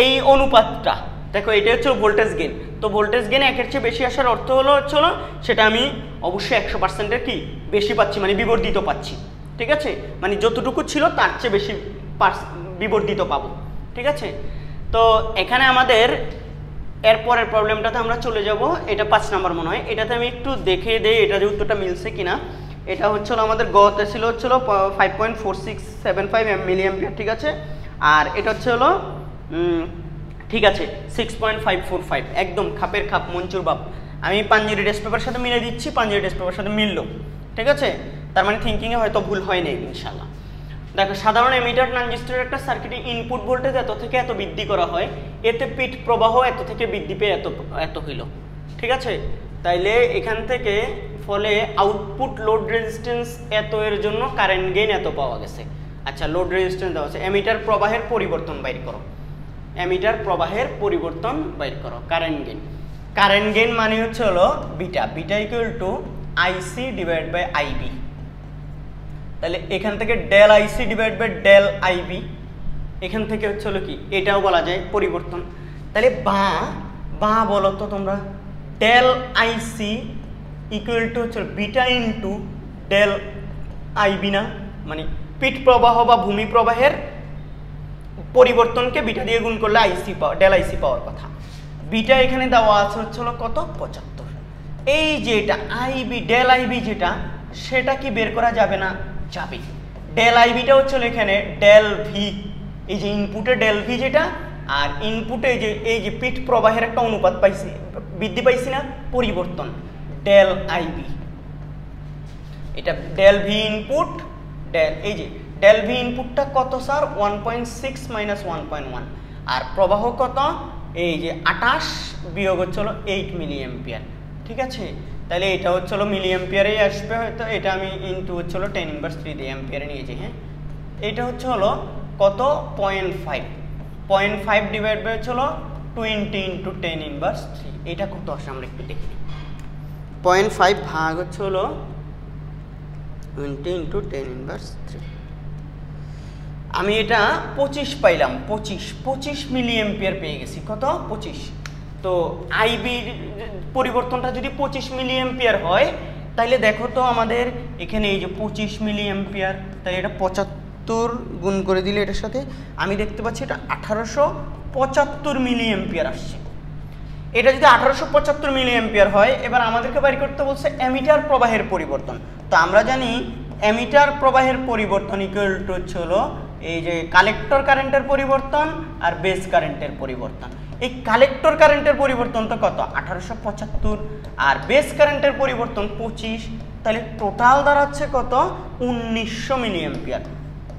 এই অনুপাতটা দেখো, এটা হচ্ছে ভোল্টেজ গেইন, তো ভোল্টেজ গেইন 1-এর চেয়ে বেশি আসার অর্থ হচ্ছে সেটা আমি অবশ্যই 100%-এর কি বেশি পাচ্ছি, মানে বিবর্ধিত পাচ্ছি, ঠিক আছে, মানে যতটুকু ছিল তার চেয়ে বেশি বিবর্ধিত পাবো, ঠিক আছে। তো এখানে আমাদের এরপরের প্রবলেমটাতে আমরা চলে যাব, এটা 5 নাম্বার মনে হয়, এটাতে আমি একটু দেখে দেই এটা যে উত্তরটা মিলছে কিনা। এটা হচ্ছিল আমাদের গতে ছিল 5.4675 মিলিঅ্যাম্পিয়ার, ঠিক আছে। আর এটা হচ্ছে হলো ঠিক আছে 6.545, একদম খাপের খাপ, মঞ্চুর বাপ। আমি পাঞ্জেরি টেস্ট পেপারের সাথে মিলে দিচ্ছি, পাঞ্জেরি টেস্ট পেপারের সাথে মিললো, ঠিক আছে। তার মানে থিঙ্কিংয়ে হয়তো ভুল হয় নাই ইনশাল্লাহ। দেখো, সাধারণ এমিটার ট্রানজিস্টরের একটা সার্কিটে ইনপুট ভোল্টেজ এত থেকে এত বৃদ্ধি করা হয়, এতে পিট প্রবাহ এত থেকে বৃদ্ধি পেয়ে এত হইল, ঠিক আছে। তাইলে এখান থেকে ফলে আউটপুট লোড রেজিস্ট্যান্স এত এর জন্য কারেন্ট গেইন এত পাওয়া গেছে। আচ্ছা, লোড রেজিস্ট্যান্স দেওয়া আছে, এমিটার প্রবাহের পরিবর্তন বাইর করো, এমিটার প্রবাহের পরিবর্তন বাইর করো, কারেন্ট গেইন। কারেন্ট গেইন মানে হচ্ছে হলো beta, beta equal to IC divide by IB. তাহলে এখান থেকে del IC divide by del IB, এখান থেকে হচ্ছে হলো কি, এটাও বলা যায় পরিবর্তন। তাহলে বা বলো তো তোমরা, ডেল আইসি ইকুয়াল টু হচ্ছে বিটা ইন্টু ডেল আইবি না, মানে পিট প্রবাহ বা ভূমি প্রবাহের পরিবর্তনকে বিটা দিয়ে গুণ করলে আইসি পাওয়া, ডেল আইসি পাওয়ার কথা। বিটা এখানে দেওয়া আছে হচ্ছে হলো কত, 75। এই যে এটা আইবি, ডেল আইবি যেটা, সেটা কি বের করা যাবে না? যাবে। ডেল আইবিটা হচ্ছে এখানে ডেল ভি, এই যে ইনপুটে ডেল ভি যেটা, আর ইনপুটে এই যে পিট প্রবাহের একটা অনুপাত পাইছি, বৃদ্ধি পাইছি না, পরিবর্তন, ডেল আইবি। এটা ডেল ভি ইনপুট, এই যে ডেল ভি ইনপুটটা কত স্যার, 1.6 মাইনাস 1.1, আর প্রবাহ কত, এই যে 28 বিয়োগ হচ্ছিল 8 মিলিঅ্যাম্পিয়ার, ঠিক আছে। তাহলে এটা হচ্ছিল মিলিঅ্যাম্পিয়ারেই আসবে হয়তো, এটা আমি ইনটু হচ্ছিল 10 ইনভার্স 3 দিয়ে অ্যাম্পিয়ারে নিয়েছি। হ্যাঁ, এটা হচ্ছে হলো কত, 0.5 ডিভাইড বাই হচ্ছিল 20 ইন্টু 10 ইনভার্স 3, এটা কত আসে আমরা একটু দেখি। 0.5 ভাগ হচ্ছে হলো 20 ইন্টু 10 ইনভার্স 3, আমি এটা 25 পাইলাম, 25 মিলিঅ্যাম্পিয়ার পেয়ে গেছি। কত, 25। তো আইবি পরিবর্তনটা যদি 25 মিলিঅ্যাম্পিয়ার হয়, তাহলে দেখো তো আমাদের এখানে এই যে 25 মিলিঅ্যাম্পিয়ার, তাহলে এটা 75 গুণ করে দিলে এটার সাথে আমি দেখতে পাচ্ছি এটা 1875 মিলিঅ্যাম্পিয়ার আসছে। এটা যদি 1875 মিলিঅ্যাম্পিয়ার হয়, এবার আমাদেরকে বাইর করতে বলছে এমিটার প্রবাহের পরিবর্তন। তো আমরা জানি এমিটার প্রবাহের পরিবর্তন ইকুয়াল টু হচ্ছে হলো এই যে কালেক্টর কারেন্টের পরিবর্তন আর বেস কারেন্টের পরিবর্তন। এই কালেক্টর কারেন্টের পরিবর্তন তো কত, 1875, আর বেস কারেন্টের পরিবর্তন 25, তাহলে টোটাল দাঁড়াচ্ছে কত, 1900 মিলিঅ্যাম্পিয়ার।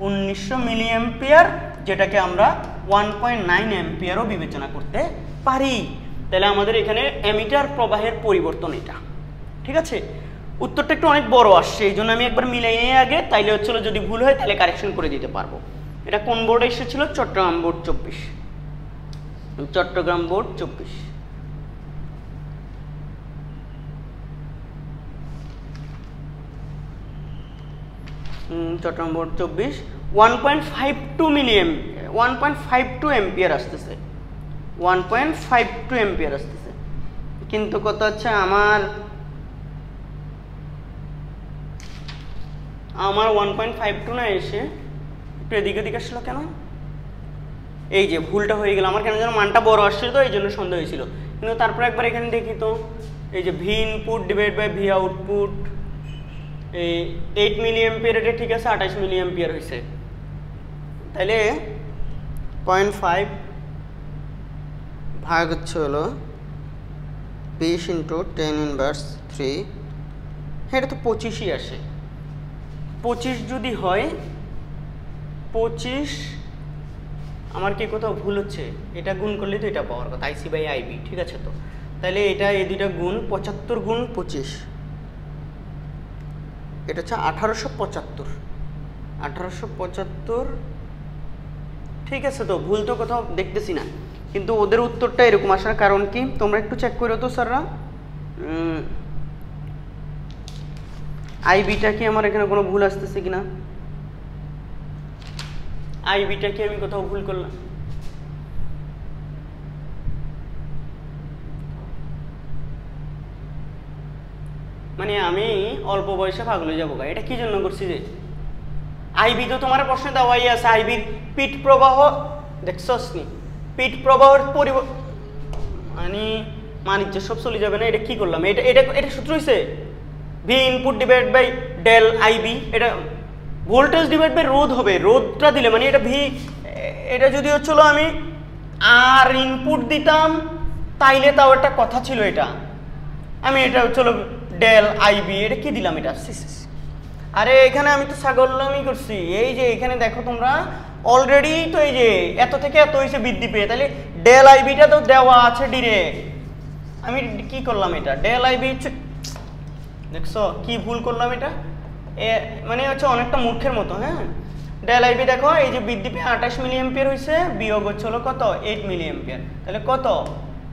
1900 মিলিঅ্যাম্পিয়ার, যেটাকে আমরা 1.9 অ্যাম্পিয়ারও বিবেচনা করতে পারি। তাহলে আমাদের এখানে এমিটার প্রবাহের পরিবর্তন এটা, ঠিক আছে। উত্তরটা একটু অনেক বড় আসছে, এই জন্য আমি একবার মিলাই নিয়ে আগে, তাইলে হচ্ছিল যদি ভুল হয় তাহলে কারেকশন করে দিতে পারবো। এটা কোন বোর্ডে এসেছিল, Chattogram board 24, Chattogram board 24। Chattogram board 24, 1.52 milliampere, 1.52 ampere আসতেছে, 1.52 অ্যাম্পিয়ার আসতেছে। কিন্তু কত হচ্ছে আমার 1.52 না এসে একটু এদিকে দিকে আসলো কেন, এই যে ভুলটা হয়ে গেল আমার, কেন যেন মানটা বড় আসছিল, তো এই জন্য সন্দেহ হয়েছিল। কিন্তু তারপর একবার এখানে দেখি তো, এই যে V input divide by V output, এই 8 মিলিঅ্যাম্পিয়ার, এটা ঠিক আছে 28 মিলিঅ্যাম্পিয়ার হয়েছে। তাহলে 0.5 ভাগ হচ্ছে হলো 20 ইন্টু 10 ইনভার্স 3, হ্যাঁ এটা তো 25ই আসে। 25 যদি হয়, 25, আমার কি কোথাও ভুল হচ্ছে, এটা গুণ করলে তো এটা পাওয়ার কথা, আইসি বাই আইবি, ঠিক আছে। তো তাহলে এটা এই দুইটা গুণ, 75 গুণ 25, এটা হচ্ছে 1875, ঠিক আছে। তো ভুল তো কোথাও দেখতেছি না, কিন্তু ওদের উত্তরটা এরকম আসার কারণ কি তোমরা একটু চেক করো তো স্যাররা। আইবিটা কি আমার এখানে কোনো ভুল আসতেছে কিনা, আইবিটা কি আমি কোথাও ভুল করলাম, মানে আমি অল্প বয়সে পাগল হয়ে যাবো, এটা কি জন্য করছি যে আইবি তো তোমার প্রশ্নে দেওয়াই আছে, আইবির পিট প্রবাহ দেখছস নি, পিট প্রবাহের মানে মানিজ্য সব চলে যাবে না, এটা কি করলাম, এটা এটা এটা সূত্র হইছে V input divide by del IB, এটা ভোল্টেজ ডিভাইড বাই রোধ হবে, রোধটা দিলে মানে এটা ভি, এটা যদি হচ্ছিল আমি আর ইনপুট দিতাম তাইলে তাও একটা কথা ছিল, এটা আমি এটা হচ্ছিল ডেল আইবি, এটা কি দিলাম এটা, আরে এখানে আমি তো ছাগললামি করছি। এই যে এখানে দেখো তোমরা অলরেডি তো এই যে এত থেকে এত হয়েছে বৃদ্ধি পেয়ে, তাহলে ডেল আইবিটা তো দেওয়া আছে ডিরেক্ট, আমি কি করলাম এটা ডেল আইবি, দেখছো কি ভুল করলাম এটা, মানে হচ্ছে অনেকটা মূর্খের মতো। হ্যাঁ, ডেল আইবি দেখো এই যে বৃদ্ধি পেয়ে 28 মিলি এম্পিয়ার হয়েছে, বিয়োগ হচ্ছিল কত 8 মিলি এম্পিয়ার, তাহলে কত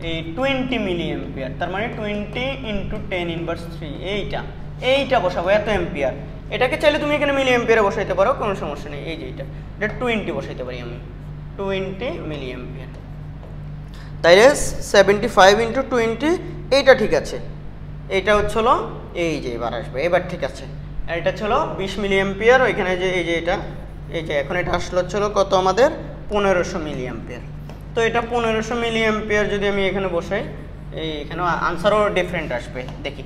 এই 20 মিলি এম্পিয়ার, তার মানে 20 × 10⁻³ এইটা বসাবো, এত এম্পিয়ার। এটাকে চাইলে তুমি এখানে মিলি এম্পিয়ারে বসাইতে পারো, কোনো সমস্যা নেই। এই যে এটা 20 বসাইতে পারি আমি, 20 মিলি এম্পিয়ার, তাইলে 75 × 20, এইটা ঠিক আছে। এইটা হচ্ছিল এই যে এবার আসবে, এবার ঠিক আছে। আর এটা ছিল 20 মিলি এম্পিয়ার, ওইখানে যে এই যে এটা, এই যে এখন এটা আসলো হচ্ছিল কত আমাদের 1500 মিলি এম্পিয়ার। তো এটা 1500 মিলি এম্পিয়ার যদি আমি এখানে বসাই, এই এখানে আনসারও ডিফারেন্ট আসবে, দেখি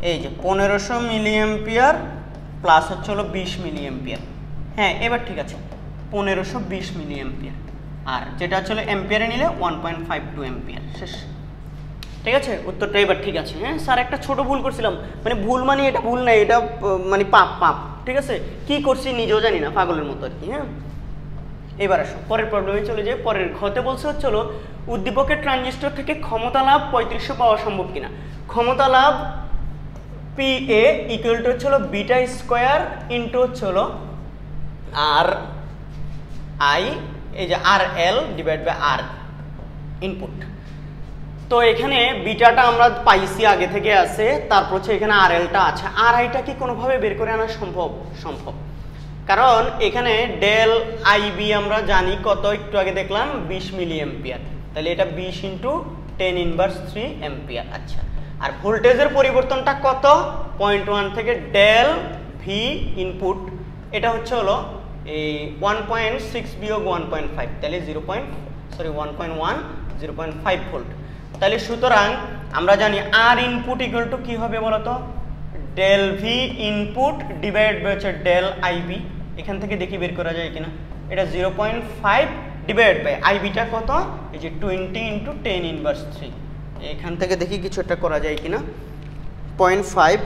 এই যে 1500 মিলি এম্পিয়ার প্লাস হচ্ছে হলো 20 মিলি এম্পিয়ার। হ্যাঁ, এবার ঠিক আছে, 1520 মিলি এম্পিয়ার, আর যেটা হচ্ছে এম্পিয়ারে নিলে 1.52 এম্পিয়ার, শেষ। ঠিক আছে, উত্তরটা এবার ঠিক আছে। হ্যাঁ স্যার, একটা ছোট ভুল করছিলাম, মানে ভুল মানে এটা ভুল না, এটা মানে পাপ, ঠিক আছে, কি করছি নিজেও জানি না, পাগলের মতো আর কি। হ্যাঁ, এবার আসো পরের প্রবলেমে চলে যাই। পরের ঘতে বলছে হচ্ছে উদ্দীপকের ট্রানজিস্টর থেকে ক্ষমতা লাভ 3500 পাওয়া সম্ভব কিনা। ক্ষমতা লাভ পি এ ইকুয়াল টু হচ্ছে বিটা স্কোয়ার ইন্টু হচ্ছে আর আই, এই যে আর L divide by R input. তো এখানে বিটাটা আমরা পাইছি আগে থেকে আছে, তারপর হচ্ছে এখানে আর এলটা আছে, আর আইটা কি কোনোভাবে বের করে আনা সম্ভব? সম্ভব, কারণ এখানে ডেল আইবি আমরা জানি কত, একটু আগে দেখলাম 20 মিলি এম্পিয়ার, তাহলে এটা 20 × 10⁻³ এম্পিয়ার। আচ্ছা, আর ভোল্টেজের পরিবর্তনটা কত, 0.1 থেকে ডেল ভি ইনপুট, এটা হচ্ছে এই 1.6 বিয়োগ 1.5, তাহলে 1.5 ভোল্ট। তাহলে সুতরাং আমরা জানি আর ইনপুট ইকুয়াল টু কি হবে বলতো, del V input divide by হচ্ছে ডেল আইবি। এখান থেকে দেখি বের করা যায় কিনা, এটা 0.5 ডিভাইড বাই আইবিটা কত, এই যে 20 × 10⁻³। এখান থেকে দেখি কিছু একটা করা যায় কিনা, 0.5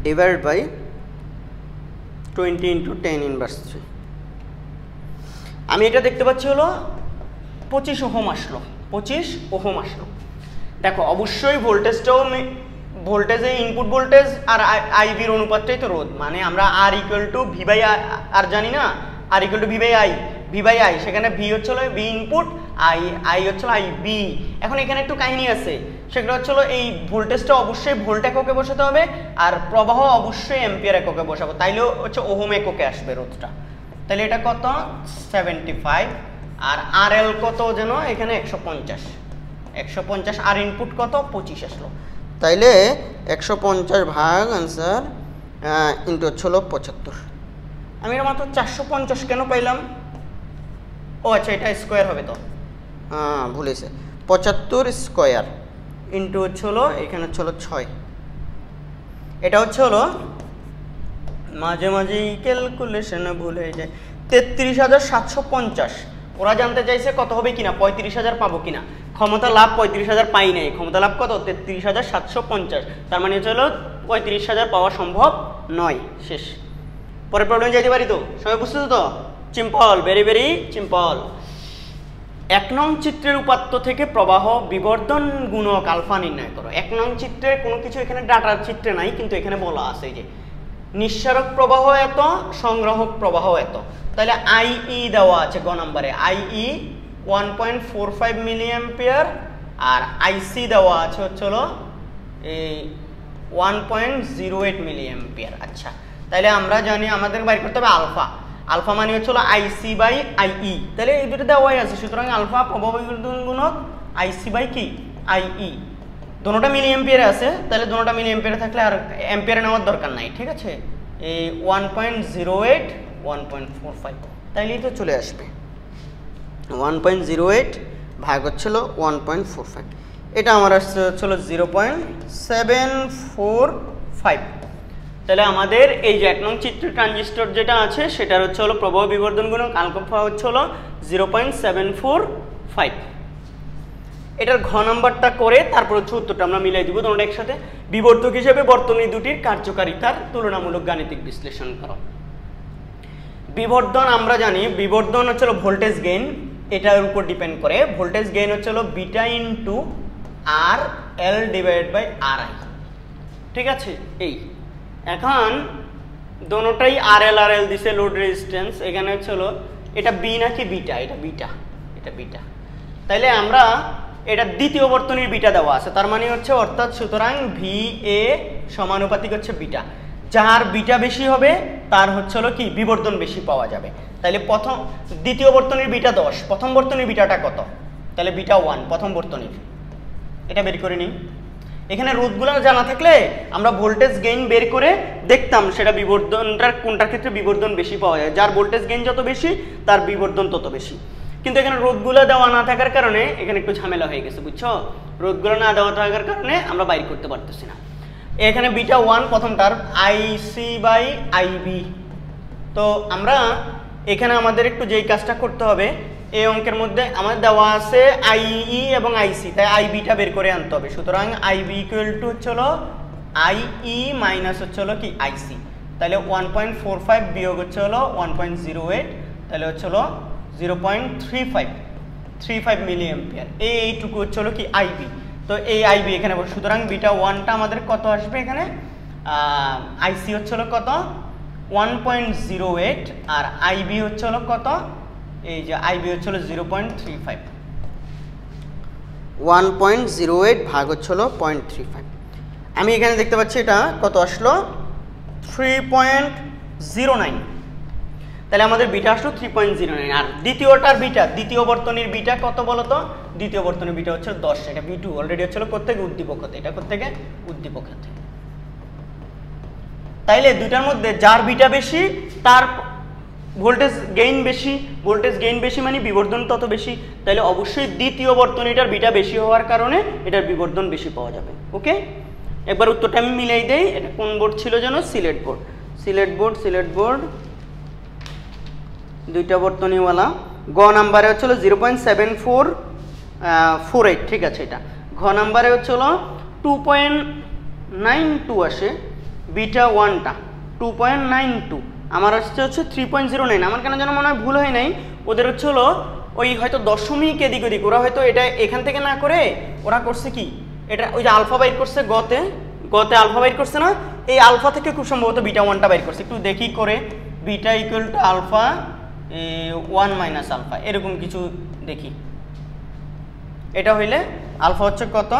ডিভাইড বাই 20 × 10⁻³। আমি এটা দেখতে পাচ্ছি 25 ওহম আসলো, 25 ওহম আসলো। দেখো অবশ্যই ভোল্টেজটাও, ভোল্টেজে ইনপুট ভোল্টেজ আর আইবির অনুপাতটাই তো রোধ, মানে আমরা R equal to V by R জানি না, R equal to V by I, সেখানে ভি হচ্ছে ভি ইনপুট, আই হচ্ছে আই বি। এখন এখানে একটু কাহিনী আছে, সেগুলো হচ্ছে এই ভোল্টেজটা অবশ্যই ভোল্ট এককে বসাতে হবে, আর প্রবাহ অবশ্যই এম্পিয়ার এককে বসাবো, তাইলেও হচ্ছে ওহম এককে আসবে রোধটা। তাহলে এটা কত 75, আর আর এল কত যেন এখানে 150, আর ইনপুট কত 25 আসলো, তাইলে 150 ভাগ আনসার ইন্টু হচ্ছে 75। আমি এর মাত্র 450 কেন পাইলাম, ও আচ্ছা এটা স্কোয়ার হবে, তো হ্যাঁ ভুলেছে, 75 স্কোয়ার ইন্টু হচ্ছে এখানে হচ্ছে 6, এটা হচ্ছে মাঝে মাঝেই ক্যালকুলেশন ভুল হয়ে যায়, 33,750। ওরা জানতে চাইছে কত হবে কিনা, 35,000 পাবো কিনা। ক্ষমতা লাভ 35,000 পাই নাই, ক্ষমতা লাভ কত 33,750, তার মানে হচ্ছে 35,000 পাওয়া সম্ভব নয়, শেষ। পরের প্রবলেম যাইতে পারি তো, সবাই বুঝতেছো তো? Simple, very very simple. 1 নং চিত্রের উপাত্ত থেকে প্রবাহ বিবর্ধন গুণক আলফা নির্ণয় করো। 1 নং চিত্রের কোনো কিছু এখানে ডাটার চিত্রে নাই, কিন্তু এখানে বলা আছে যে নিঃসারক প্রবাহ এত, সংগ্রাহক প্রবাহ এত, তাহলে আইই দেওয়া আছে গ নম্বরে, আইই 1.45 মিলি এম্পিয়ার, আর আইসি দেওয়া আছে হচ্ছে এই 1.08 মিলি এম্পিয়ার। আচ্ছা, তাহলে আমরা জানি আমাদের বাইর করতে হবে আলফা, আলফা মানে হচ্ছে আইসি বাই আইই, তাহলে এই দুটো দেওয়াই আছে, সুতরাং আলফা প্রবাহ বিবর্ধন গুণক আইসি বাই কি আইই, দুটোটা মিলি এম্পিয়ারে আছে, তাহলে দুটোটা মিলি এম্পিয়ারে থাকলে আর এম্পিয়ারে নেওয়ার দরকার নাই, ঠিক আছে। এই 1.08 1.45 তাইলেই তো চলে আসবে। 1.08 ভাগ হচ্ছিল 1.45, এটা আমার আসছে হচ্ছিল 0.745। তাহলে আমাদের এই যে 1 নং চিত্র ট্রানজিস্টর যেটা আছে সেটার হচ্ছে হলো প্রবাহ বিবর্ধন গুণক আলফা হচ্ছে হলো 0.745। এটার ঘ নাম্বারটা করে তারপর হচ্ছে উত্তরটা আমরা মিলাই দিব তোমরা একসাথে। বিবর্ধক হিসেবে বর্তনী দুটির কার্যকারিতার তুলনামূলক গাণিতিক বিশ্লেষণ করো। বিবর্ধন আমরা জানি বিবর্ধন হচ্ছে হলো ভোল্টেজ গেইন, এটার উপর ডিপেন্ড করে। ভোল্টেজ গেইন হচ্ছে হলো beta into R L divided by R I, ঠিক আছে। এই এখন দোনোটাই আর এল দিছে লোড রেজিস্ট্যান্স, এখানে হচ্ছে হলো এটা বি নাকি বিটা, এটা বিটা, এটা বিটা। তাইলে আমরা এটা দ্বিতীয় বর্তনীর বিটা দেওয়া আছে, তার মানে হচ্ছে অর্থাৎ সুতরাং ভি এ সমানুপাতিক হচ্ছে বিটা। যার বিটা বেশি হবে তার হচ্ছে হলো কি বিবর্ধন বেশি পাওয়া যাবে। তাহলে দ্বিতীয় বর্তনীর বিটা 10, প্রথম বর্তনীর বিটাটা কত? তাহলে বিটা 1 প্রথম বর্তনীর, এটা বের করে নিই। এখানে রোধগুলো জানা থাকলে আমরা ভোল্টেজ গেইন বের করে দেখতাম সেটা বিবর্ধনটার কোনটার ক্ষেত্রে বিবর্ধন বেশি পাওয়া যায়। যার ভোল্টেজ গেইন যত বেশি তার বিবর্ধন তত বেশি। কিন্তু এখানে রোধগুলো দেওয়া না থাকার কারণে এখানে একটু ঝামেলা হয়ে গেছে, বুঝছো? রোধগুলো না দেওয়া থাকার কারণে আমরা বাইর করতে পারতেছি না। এখানে বিটা 1 প্রথমটার আইসি বাই আইবি। তো আমরা এখানে আমাদের একটু যেই কাজটা করতে হবে, এই অঙ্কের মধ্যে আমাদের দেওয়া আছে আইই এবং আইসি, তাই আইবিটা বের করে আনতে হবে। সুতরাং আইবি ইকুয়াল টু হচ্ছে হলো আইই মাইনাস হচ্ছে হলো কি আইসি। তাহলে 1.45 বিয়োগ হচ্ছে হলো 1.08, তাহলে হচ্ছে হলো 0.35 মিলি অ্যাম্পিয়ার। এইটুকু হচ্ছে হলো কি আইবি। তো এই আইবি এখানে বসে, সুতরাং বিটা 1টা আমাদের কত আসবে এখানে? আইসি হচ্ছে হলো কত? 1.08 আর আইবি হচ্ছে হলো কত? এই যে আইবি হচ্ছে হলো 0.35। 1.08 ভাগ হচ্ছে হলো 0.35। আমি এখানে দেখতে পাচ্ছি এটা কত আসলো? 3.09। তাহলে আমাদের বিটা আসলো 3.09। আর দ্বিতীয়টার বিটা, দ্বিতীয় বর্তনীর বিটা কত বলো তো? দ্বিতীয় বর্তনীর বিটা হচ্ছে 10, এটা বি2 অলরেডি হচ্ছে কোত্থেকে? উদ্দীপক হতে। এটা কোত্থেকে? উদ্দীপক হতে। তাইলে দুইটার মধ্যে যার বিটা বেশি তার ভোল্টেজ গেইন বেশি, ভোল্টেজ গেইন বেশি মানে বিবর্ধন তত বেশি। তাহলে অবশ্যই দ্বিতীয় বর্তনীটার বিটা বেশি হওয়ার কারণে এটার বিবর্ধন বেশি পাওয়া যাবে। ওকে, একবার উত্তরটা আমি মিলাই দেই। এটা কোন বোর্ড ছিল যেন? Sylhet board. Sylhet board, Sylhet board, দুইটা বর্তনীওয়ালা। গ নাম্বারে হচ্ছিল 0.7448, ঠিক আছে। এটা ঘ নাম্বারে হচ্ছিল 2.92 আসে, বিটা 1টা 2.92, আমার আসছে হচ্ছে 3.09। আমার কেন যেন মনে হয় ভুল হয় নাই, ওদের হচ্ছে হলো ওই হয়তো দশমিক এদিক ওদিক, ওরা হয়তো এটা এখান থেকে না করে ওরা করছে কি, এটা ওই যে আলফা বাইর করছে, গতে আলফা বাইর করছে না, এই আলফা থেকে খুব সম্ভবত বিটা 1টা বাইর করছে। একটু দেখি করে, beta equal to alpha 1 minus alpha, এরকম কিছু দেখি। এটা হইলে আলফা হচ্ছে কত?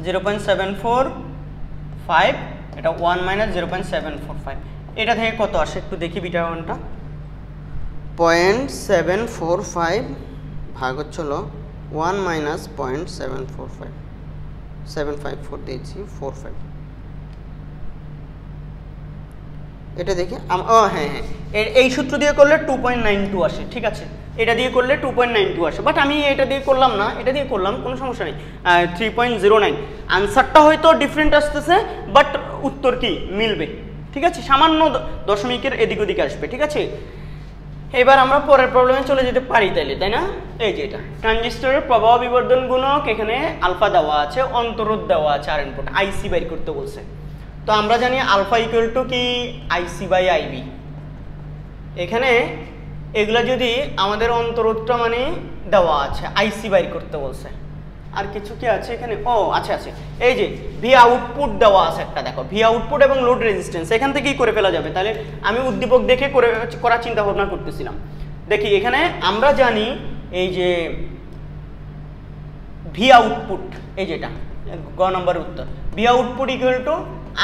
0.745, এটা 1 মাইনাস 0.745। এটা থেকে কত আসে একটু দেখি বিটা 1টা? 0.745 ভাগ হচ্ছিল 1 মাইনাস 0.745, 754 দিয়েছি 45। এটা দেখি, ও হ্যাঁ হ্যাঁ, এই সূত্র দিয়ে করলে 2.92 আসে, ঠিক আছে। এটা দিয়ে করলে 2.92 আসে, বাট আমি এটা দিয়ে করলাম না, এটা দিয়ে করলাম, কোনো সমস্যা নেই। 3.09 আনসারটা হয়তো ডিফারেন্ট আসতেছে, বাট উত্তর কি মিলবে, ঠিক আছে। সামান্য দশমিকের এদিক ওদিক আসবে, ঠিক আছে। এবার আমরা পরের প্রবলেমে চলে যেতে পারি তাইলে, তাই না? এই যে এটা ট্রানজিস্টরের প্রবাহ বিবর্ধন গুণক, এখানে আলফা দেওয়া আছে, অন্তরোধ দেওয়া আছে, আর ইনপুট আইসি বাইর করতে বলছে। তো আমরা জানি আলফা ইকুয়াল টু কি আইসি বাই আইবি। এখানে এগুলা যদি আমাদের অন্তরোধটা মানে দেওয়া আছে, আইসি বাইর করতে বলছে। আর কিছু কি আছে এখানে? ও আচ্ছা আছে, এই যে ভি আউটপুট দেওয়া আছে একটা, দেখো ভি আউটপুট এবং লোড রেজিস্ট্যান্স এখান থেকেই করে ফেলা যাবে। তাহলে আমি উদ্দীপক দেখে করার চিন্তা ভাবনা করতেছিলাম। দেখি এখানে আমরা জানি এই যে ভি আউটপুট, এই যেটা গ নম্বর উত্তর, ভি আউটপুট ইকুয়াল টু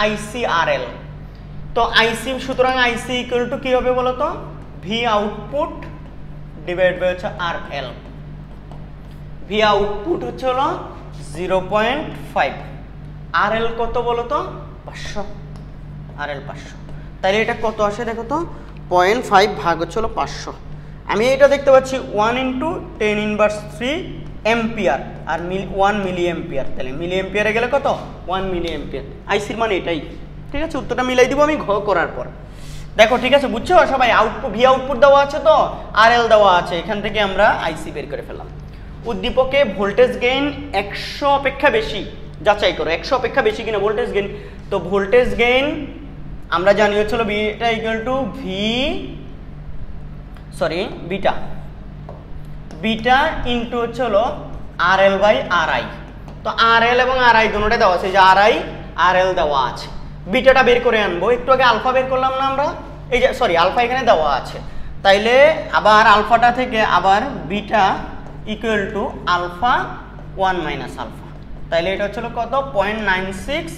আইসি আর এল। তো আইসি, সুতরাং আইসি ইকুয়াল টু কি হবে বলো তো? ভি আউটপুট ডিভাইড বাই হচ্ছে আর এল। ভি আউটপুট হচ্ছে হলো 0.5, আর এল কত বলো তো? 500, আর এল 500। তাহলে এটা কত আসে দেখো তো? 0.5 ভাগ হচ্ছে হলো 500। আমি এটা দেখতে পাচ্ছি 1 × 10⁻³ অ্যাম্পিয়ার আর 1 মিলি অ্যাম্পিয়ার, তাহলে মিলি অ্যাম্পিয়ারে গেলে কত 1 মিলি অ্যাম্পিয়ার। আইসির মানে এটাই, ঠিক আছে। উত্তরটা মিলাই দিব আমি ঘ করার পর। দেখো ঠিক আছে, বুঝছো সবাই? আউটপুট ভি আউটপুট দেওয়া আছে, তো আর এল দেওয়া আছে, এখান থেকে আমরা আইসি বের করে ফেললাম। উদ্দীপকে ভোল্টেজ গেইন 100 অপেক্ষা বেশি, যাচাই করো 100 অপেক্ষা বেশি কিনা ভোল্টেজ গেইন। তো ভোল্টেজ গেইন আমরা জানি হচ্ছিল beta equal to beta into হচ্ছে হলো আর এল বাই আর আই। তো আর এল এবং আর আই দুটোটাই দেওয়া আছে, যে আর আই আর এল দেওয়া আছে। বিটাটা বের করে আনবো, একটু আগে আলফা বের করলাম না আমরা, এই যে সরি আলফা এখানে দেওয়া আছে, তাইলে আবার আলফাটা থেকে আবার beta equal to alpha 1 minus alpha, তাইলে এটা হচ্ছিল কত 0.96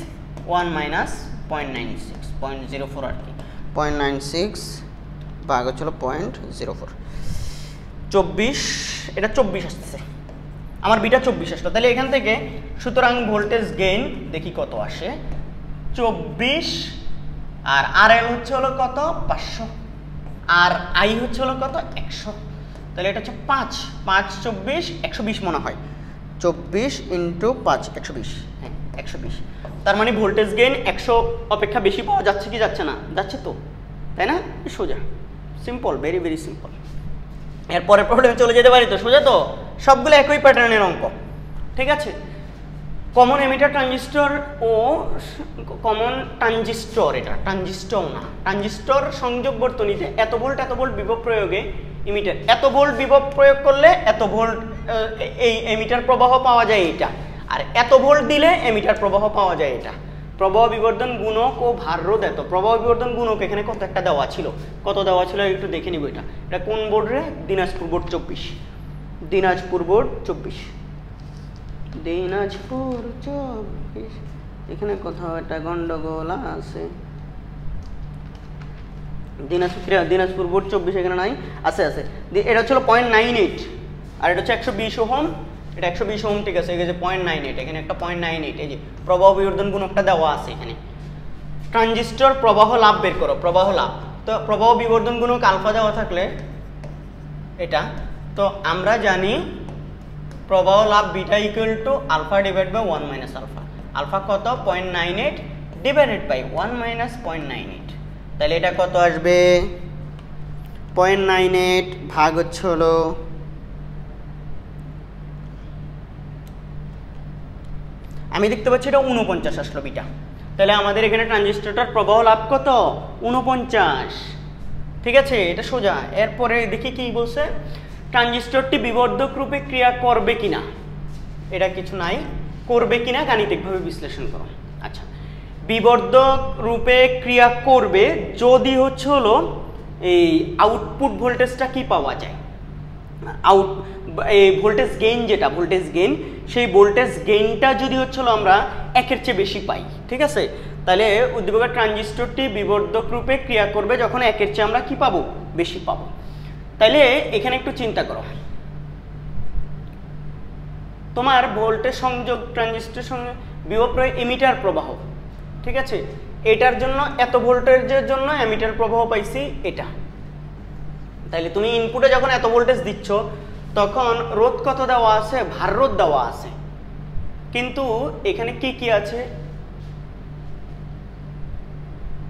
1 মাইনাস 0.96 0.04 আর কি, 0.96 ভাগ হচ্ছিল 0.04 24, এটা 24 আসতেছে, আমার বিটা 24 আসলো। তাহলে এখান থেকে সুতরাং ভোল্টেজ গেইন দেখি কত আসে, 24, আর আর এল হচ্ছে হলো কত 500, আর আই হচ্ছে হলো কত 100, তাহলে এটা হচ্ছে 5 5 24 120 মনে হয়, 24 × 5 120, হ্যাঁ 120। তার মানে ভোল্টেজ গেইন 100 অপেক্ষা বেশি পাওয়া যাচ্ছে কি যাচ্ছে না? যাচ্ছে তো, তাই না? সোজা, সিম্পল, ভেরি ভেরি সিম্পল। এরপরে প্রবলেমে চলে যেতে পারি তো, সোজা তো, সবগুলো একই প্যাটার্নের অঙ্ক, ঠিক আছে। কমন এমিটার ট্রানজিস্টর ও কমন ট্রানজিস্টর, এটা ট্রানজিস্টর না, ট্রানজিস্টর সংযোগ বর্তনীতে এত ভোল্ট বিভব প্রয়োগে এমিটার, এত ভোল্ট বিভব প্রয়োগ করলে এত ভোল্ট এই এমিটার প্রবাহ পাওয়া যায় এটা, আর এত ভোল্ট দিলে এমিটার প্রবাহ পাওয়া যায় এটা। প্রবাহ বিবর্ধন গুণক ও ভার রোধ এত, প্রবাহ বিবর্ধন গুণক এখানে কত একটা দেওয়া ছিল, কত দেওয়া ছিল একটু দেখে নিব। এটা কোন বোর্ড রে? দিনাজপুর বোর্ড 24, দিনাজপুর বোর্ড 24, দিনাজপুর 24, এখানে কোথাও একটা গন্ডগোল আছে। দিনাজপুর বোর্ড 24 এখানে নাই, আছে আছে। এটা হচ্ছিল 0.98, আর এটা হচ্ছে 120 ওহম, এটা 120 ওহম, ঠিক আছে। এই যে 0.98, এখানে একটা 0.98, এই যে প্রবাহ বিবর্ধন গুণকটা দেওয়া আছে এখানে। ট্রানজিস্টর প্রবাহ লাভ বের করো, প্রবাহ লাভ। তো প্রবাহ বিবর্ধন গুণক আলফা দেওয়া থাকলে এটা, তো আমরা জানি প্রবাহ লাভ beta equal to alpha divide by 1 minus alpha. Alpha কত 0.98 ডিভাইডেড বাই 1 মাইনাস 0.98, তাহলে এটা কত আসবে 0.98 ভাগ হচ্ছে হলো আমি দেখতে পাচ্ছি এটা 49 আসলো বিটা, তাহলে আমাদের এখানে ট্রানজিস্টরটার প্রবাহ লাভ কত 49, ঠিক আছে, এটা সোজা। এরপরে দেখি কি বলছে, ট্রানজিস্টরটি বিবর্ধক রূপে ক্রিয়া করবে কিনা, এটা কিছু নাই, করবে কিনা গাণিতিকভাবে বিশ্লেষণ করো। আচ্ছা, বিবর্ধক রূপে ক্রিয়া করবে যদি হচ্ছে হলো এই আউটপুট ভোল্টেজটা কি পাওয়া যায়, এই ভোল্টেজ গেইন, যেটা ভোল্টেজ গেইন, সেই ভোল্টেজ গেইনটা যদি হচ্ছে হলো আমরা 1-এর চেয়ে বেশি পাই, ঠিক আছে, তাহলে উদ্দীপকের ট্রানজিস্টরটি বিবর্ধক রূপে ক্রিয়া করবে যখন 1-এর চেয়ে আমরা কি পাবো, বেশি পাবো। তাইলে এখানে একটু চিন্তা করো, তোমার ভোল্টেজ সংযোগ ট্রানজিস্টর সঙ্গে বিভব প্রয়োগ এমিটার প্রবাহ, ঠিক আছে, এটার জন্য এত ভোল্টেজের জন্য এমিটার প্রবাহ পাইছি এটা। তাইলে তুমি ইনপুটে যখন এত ভোল্টেজ দিচ্ছ তখন রোধ কত দেওয়া আছে, ভার রোধ দেওয়া আছে, কিন্তু এখানে কি কি আছে,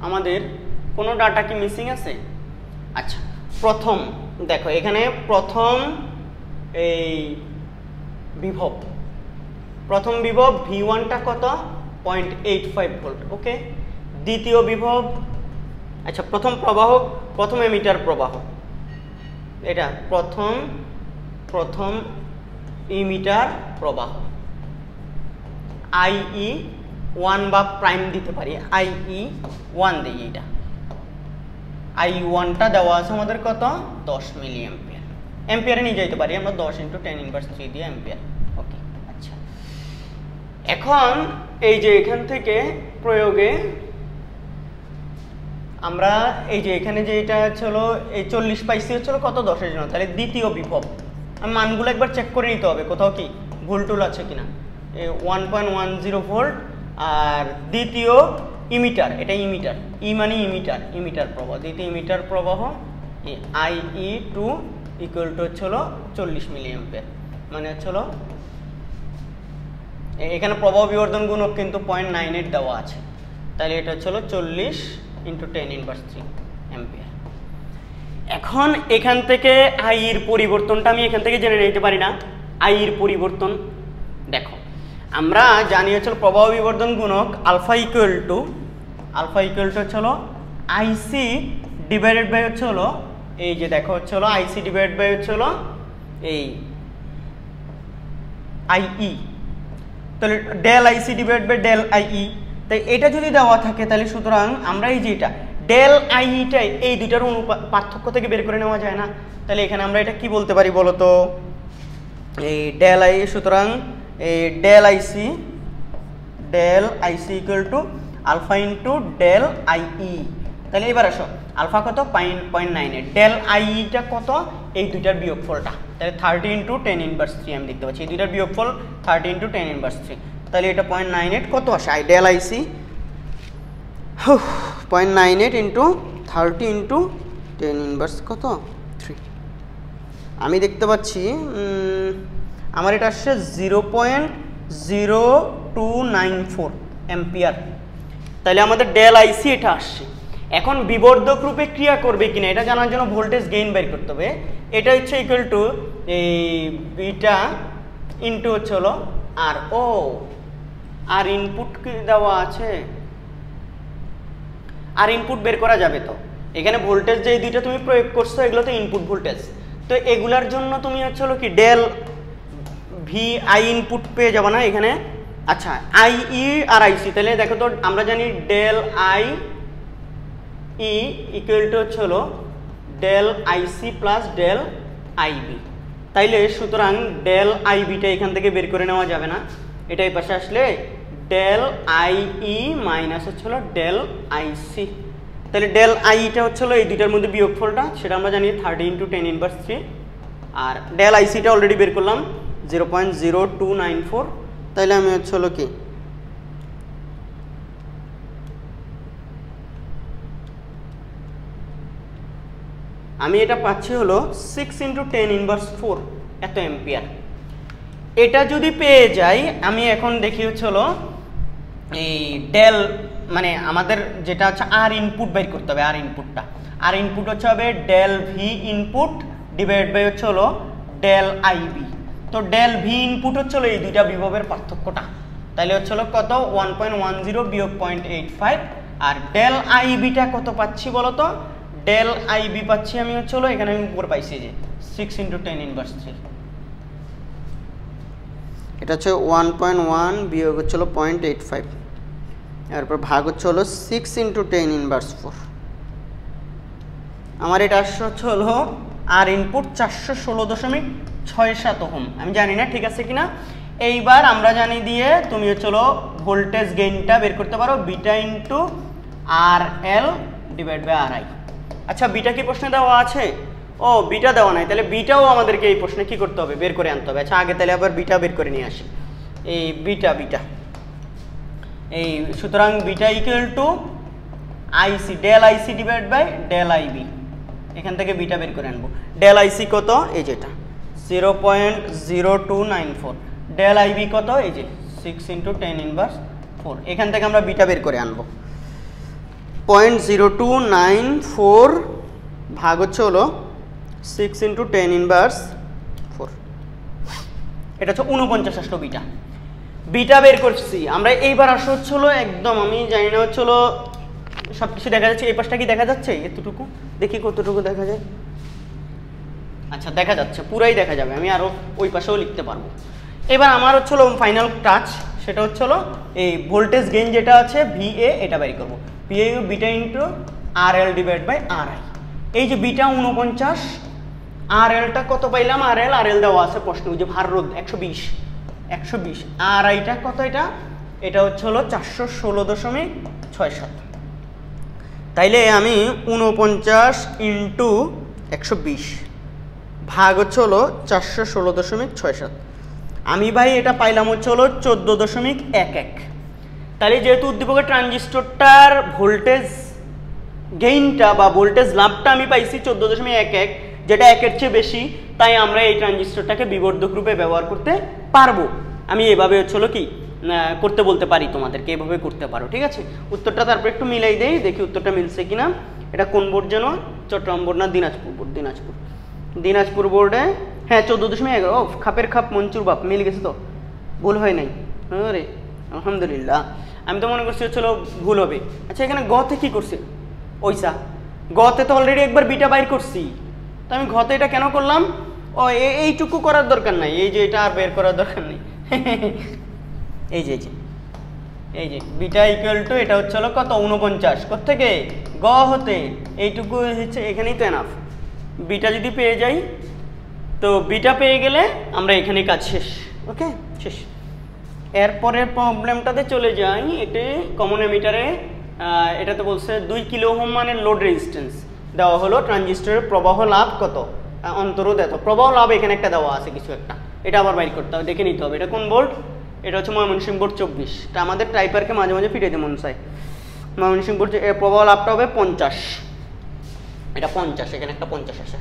আমাদের কোনো ডাটা কি মিসিং আছে? আচ্ছা, প্রথম দেখো এখানে প্রথম এই বিভব, প্রথম বিভব V1টা কত 0.85 ভোল্ট, ওকে। দ্বিতীয় বিভব, আচ্ছা প্রথম প্রবাহ, প্রথম এমিটার প্রবাহ, এটা প্রথম ইমিটার প্রবাহ IE1 বা প্রাইম দিতে পারি, IE1 দিই, এটা IE1টা দেওয়া আছে আমাদের কত 10 মিলি অ্যাম্পিয়ার, অ্যাম্পিয়ারে নিয়ে যেতে পারি আমরা 10 × 10⁻³ দিয়ে অ্যাম্পিয়ার, ওকে। আচ্ছা, এখন এই যে এখান থেকে প্রয়োগে আমরা এই যে এখানে যে এটা হলো এই 40 পাইছি হচ্ছিল কত 10-এর জন্য, তাহলে দ্বিতীয় বিভব মানগুলো একবার চেক করে নিতে হবে কোথাও কি ভুল টুল আছে কিনা। 1.10 ভোল্ট, আর দ্বিতীয় ইমিটার, এটা ইমিটার, ই মানে ইমিটার প্রবাহ, দ্বিতীয় ইমিটার প্রবাহ IE2 ইকুয়াল টু হচ্ছে হলো 40 মিলি অ্যাম্পিয়ার, মানে হচ্ছে হলো এখানে প্রবাহ বিবর্ধন গুণক কিন্তু 0.98 দেওয়া আছে, তাহলে এটা হচ্ছে হলো 40 × 10⁻³ অ্যাম্পিয়ার। এখন এখান থেকে আই এর পরিবর্তনটা আমি এখান থেকে জেনে নিতে পারি না। আই এর পরিবর্তন দেখো, আমরা জানি হচ্ছে প্রবাহ বিবর্ধন গুণক আলফা ইকুয়াল টু হচ্ছে হলো আইসি ডিভাইডেড বাই হচ্ছে হলো এই যে দেখো হচ্ছে হলো আইসি ডিভাইডেড বাই হচ্ছে হলো এই আইই, তাহলে del IC divide by del IE. তাই এটা যদি দেওয়া থাকে তাহলে সুতরাং আমরা এই যে এটা ডেল আইইটাই এই দুইটার পার্থক্য থেকে বের করে নেওয়া যায় না, তাহলে এখানে আমরা এটা কি বলতে পারি বলো তো, এই ডেল আই, সুতরাং এই del IC equal to alpha into del IE. তাহলে এবার আসো আলফা কত 0.98, ডেল আইইটা কত এই দুইটার বিয়োগফলটা, তাহলে 30 × 10⁻³ আমি দেখতে পাচ্ছি এই দুইটার বিয়োগফল 30 × 10⁻³, তাহলে এটা 0.98 কত আসে ডেল আইসি 0.98 × 30 × 10⁻³ কত 3, আমি দেখতে পাচ্ছি আমার এটা আসছে 0.0294 অ্যাম্পিয়ার, তাহলে আমাদের ডেল আইসি এটা আসছে। এখন বিবর্ধক রূপে ক্রিয়া করবে কিনা এটা জানার জন্য ভোল্টেজ গেইন বের করতে হবে, এটা হচ্ছে ইকুয়াল টু এই বিটা ইন্টু হচ্ছে হলো আর ও আর ইনপুট কি দেওয়া আছে, আর ইনপুট বের করা যাবে। তো এখানে ভোল্টেজ যে দুইটা তুমি প্রয়োগ করছো এগুলো তো ইনপুট ভোল্টেজ, তো এগুলার জন্য তুমি হচ্ছে হলো কি ডেল ভি আই ইনপুট পেয়ে যাবে না এখানে। আচ্ছা আই ই আর আইসি, তাহলে দেখো তো আমরা জানি del I E equal to হচ্ছে হলো del IC plus del IB, তাইলে সুতরাং ডেল আইবিটা এখান থেকে বের করে নেওয়া যাবে না, এটা এই পাশে আসলে ডেল আই ই মাইনাস হচ্ছে হলো ডেল আইসি, তাহলে ডেল আইটা হচ্ছে হলো এই দুইটার মধ্যে বিয়োগফলটা, সেটা আমরা জানি 30 × 10⁻³, আর ডেল আইসিটা অলরেডি বের করলাম 0.0294, তাইলে আমি হচ্ছে হলো কি আমি এটা পাচ্ছি হলো 6 × 10⁻⁴ এত অ্যাম্পিয়ার। এটা যদি পেয়ে যাই আমি এখন দেখি হচ্ছে হলো এই ডেল মানে আমাদের যেটা হচ্ছে আর ইনপুট বের করতে হবে, আর ইনপুট হচ্ছে হবে del V input divide by হচ্ছে হলো ডেল আইবি। তো ডেল ভি ইনপুট হচ্ছে হলো এই দুইটা বিভবের পার্থক্যটা, তাহলে হচ্ছে হলো কত 1.10 বিয়োগ 0.85, আর ডেল আইবিটা কত পাচ্ছি বলো তো, ডেল আইবি পাচ্ছি আমি হচ্ছে হলো এখানে আমি উপর পাইছি যে 6 × 10⁻³, এটা হচ্ছে 1.1 বিয়োগ হচ্ছে হলো 0.85, এরপর ভাগ হচ্ছে হলো 6 × 10⁻⁴। আমার এটা আসছে হচ্ছে হলো আর ইনপুট 416.67 ওহম, আমি জানি না ঠিক আছে কিনা। এইবার আমরা জানি দিয়ে তুমি হচ্ছে হলো ভোল্টেজ গেইনটা বের করতে পারো beta into R L divide by R I. আচ্ছা বিটা কি প্রশ্নে দেওয়া আছে? ও বিটা দেওয়া নাই, তাহলে বিটাও আমাদেরকে এই প্রশ্নে কি করতে হবে বের করে আনতে হবে। আচ্ছা আগে তাহলে আবার বিটা বের করে নিয়ে আসি, এই বিটা এই সুতরাং beta equal to IC del IC divide by del IB, এখান থেকে বিটা বের করে আনবো। ডেল আইসি কত এই যেটা 0.0294, ডেল আইবি কত এই যে 6 × 10⁻⁴, এখান থেকে আমরা বিটা বের করে আনবো। 0.0294 ভাগ হচ্ছে হলো 6 × 10⁻⁴, এটা হচ্ছে 49 আসলো বিটা বের করছি আমরা। এইবার আসো হচ্ছে হলো একদম আমি জানি না হচ্ছে হলো সব কিছু দেখা যাচ্ছে, এই পাশটা কি দেখা যাচ্ছে এতটুকু, দেখি কতটুকু দেখা যায়। আচ্ছা দেখা যাচ্ছে, পুরাই দেখা যাবে, আমি আরও ওই পাশেও লিখতে পারবো। এবার আমার হচ্ছে হলো ফাইনাল টাচ, সেটা হচ্ছে হলো এই ভোল্টেজ গেইন যেটা আছে ভিএ এটা বের করবো, VA beta into R L divide by R I. এই যে বিটা 49, আর এলটা কত পাইলাম, আর এল দেওয়া আছে প্রশ্ন, ওই যে ভার রোধ 120, আর আইটা কত, এটা হচ্ছে হলো 416.67, তাইলে আমি 49 × 120 ভাগ হচ্ছে হলো 416.67, আমি ভাই এটা পাইলাম হচ্ছে হলো 14.11। তাহলে যেহেতু উদ্দীপকের ট্রানজিস্টরটার ভোল্টেজ গেইনটা বা ভোল্টেজ লাভটা আমি পাইছি 14.11, যেটা 1-এর চেয়ে বেশি, তাই আমরা এই ট্রানজিস্টরটাকে বিবর্ধক রূপে ব্যবহার করতে পারবো। আমি এভাবে হচ্ছিল কি করতে বলতে পারি তোমাদেরকে, এভাবে করতে পারো, ঠিক আছে। উত্তরটা তারপর একটু মিলাই দেই, দেখি উত্তরটা মিলছে কিনা। এটা কোন বোর্ড যেন, চট্টগ্রাম বোর্ড না দিনাজপুর বোর্ড? দিনাজপুর বোর্ডে, হ্যাঁ 14.11। ও খাপের খাপ মঞ্চুর বাপ, মিল গেছে তো, ভুল হয় নাই। আরে আলহামদুলিল্লাহ, আমি তো মনে করছি হচ্ছিল ভুল হবে। আচ্ছা এখানে গতে কি করছে? ওইসা গতে তো অলরেডি একবার বিটা বাইর করছি, তো আমি ঘতে এটা কেন করলাম? ও এইটুকু করার দরকার নাই, এই যে এটা আর বের করার দরকার নেই। এই যে বিটা ইকুয়াল টু, এটা হচ্ছে হলো কত? 49। কোত্থেকে? গ হতে। এইটুকু হচ্ছে, এখানেই তো এনাফ। বিটা যদি পেয়ে যাই, তো বিটা পেয়ে গেলে আমরা এখানে কাজ শেষ। ওকে, শেষ। এরপরের প্রবলেমটাতে চলে যাই। এটি কমন এমিটারে, এটাতে বলছে 2 কিলো ওহম মানের লোড রেজিস্ট্যান্স দেওয়া হলো, ট্রানজিস্টরের প্রবাহ লাভ কত? অন্তরোধ এত। প্রবাহ লাভ এখানে একটা দেওয়া আছে কিছু একটা, এটা আবার বাইর করতে হবে, দেখে নিতে হবে। এটা কোন বোর্ড? এটা হচ্ছে ময়মনসিংহ বোর্ড 24। এটা আমাদের টাইপারকে মাঝে মাঝে ফিরে দিতে মন চায়। ময়মনসিংহ বোর্ড প্রবাহ লাভটা হবে 50। এটা 50, এখানে একটা 50 আসে।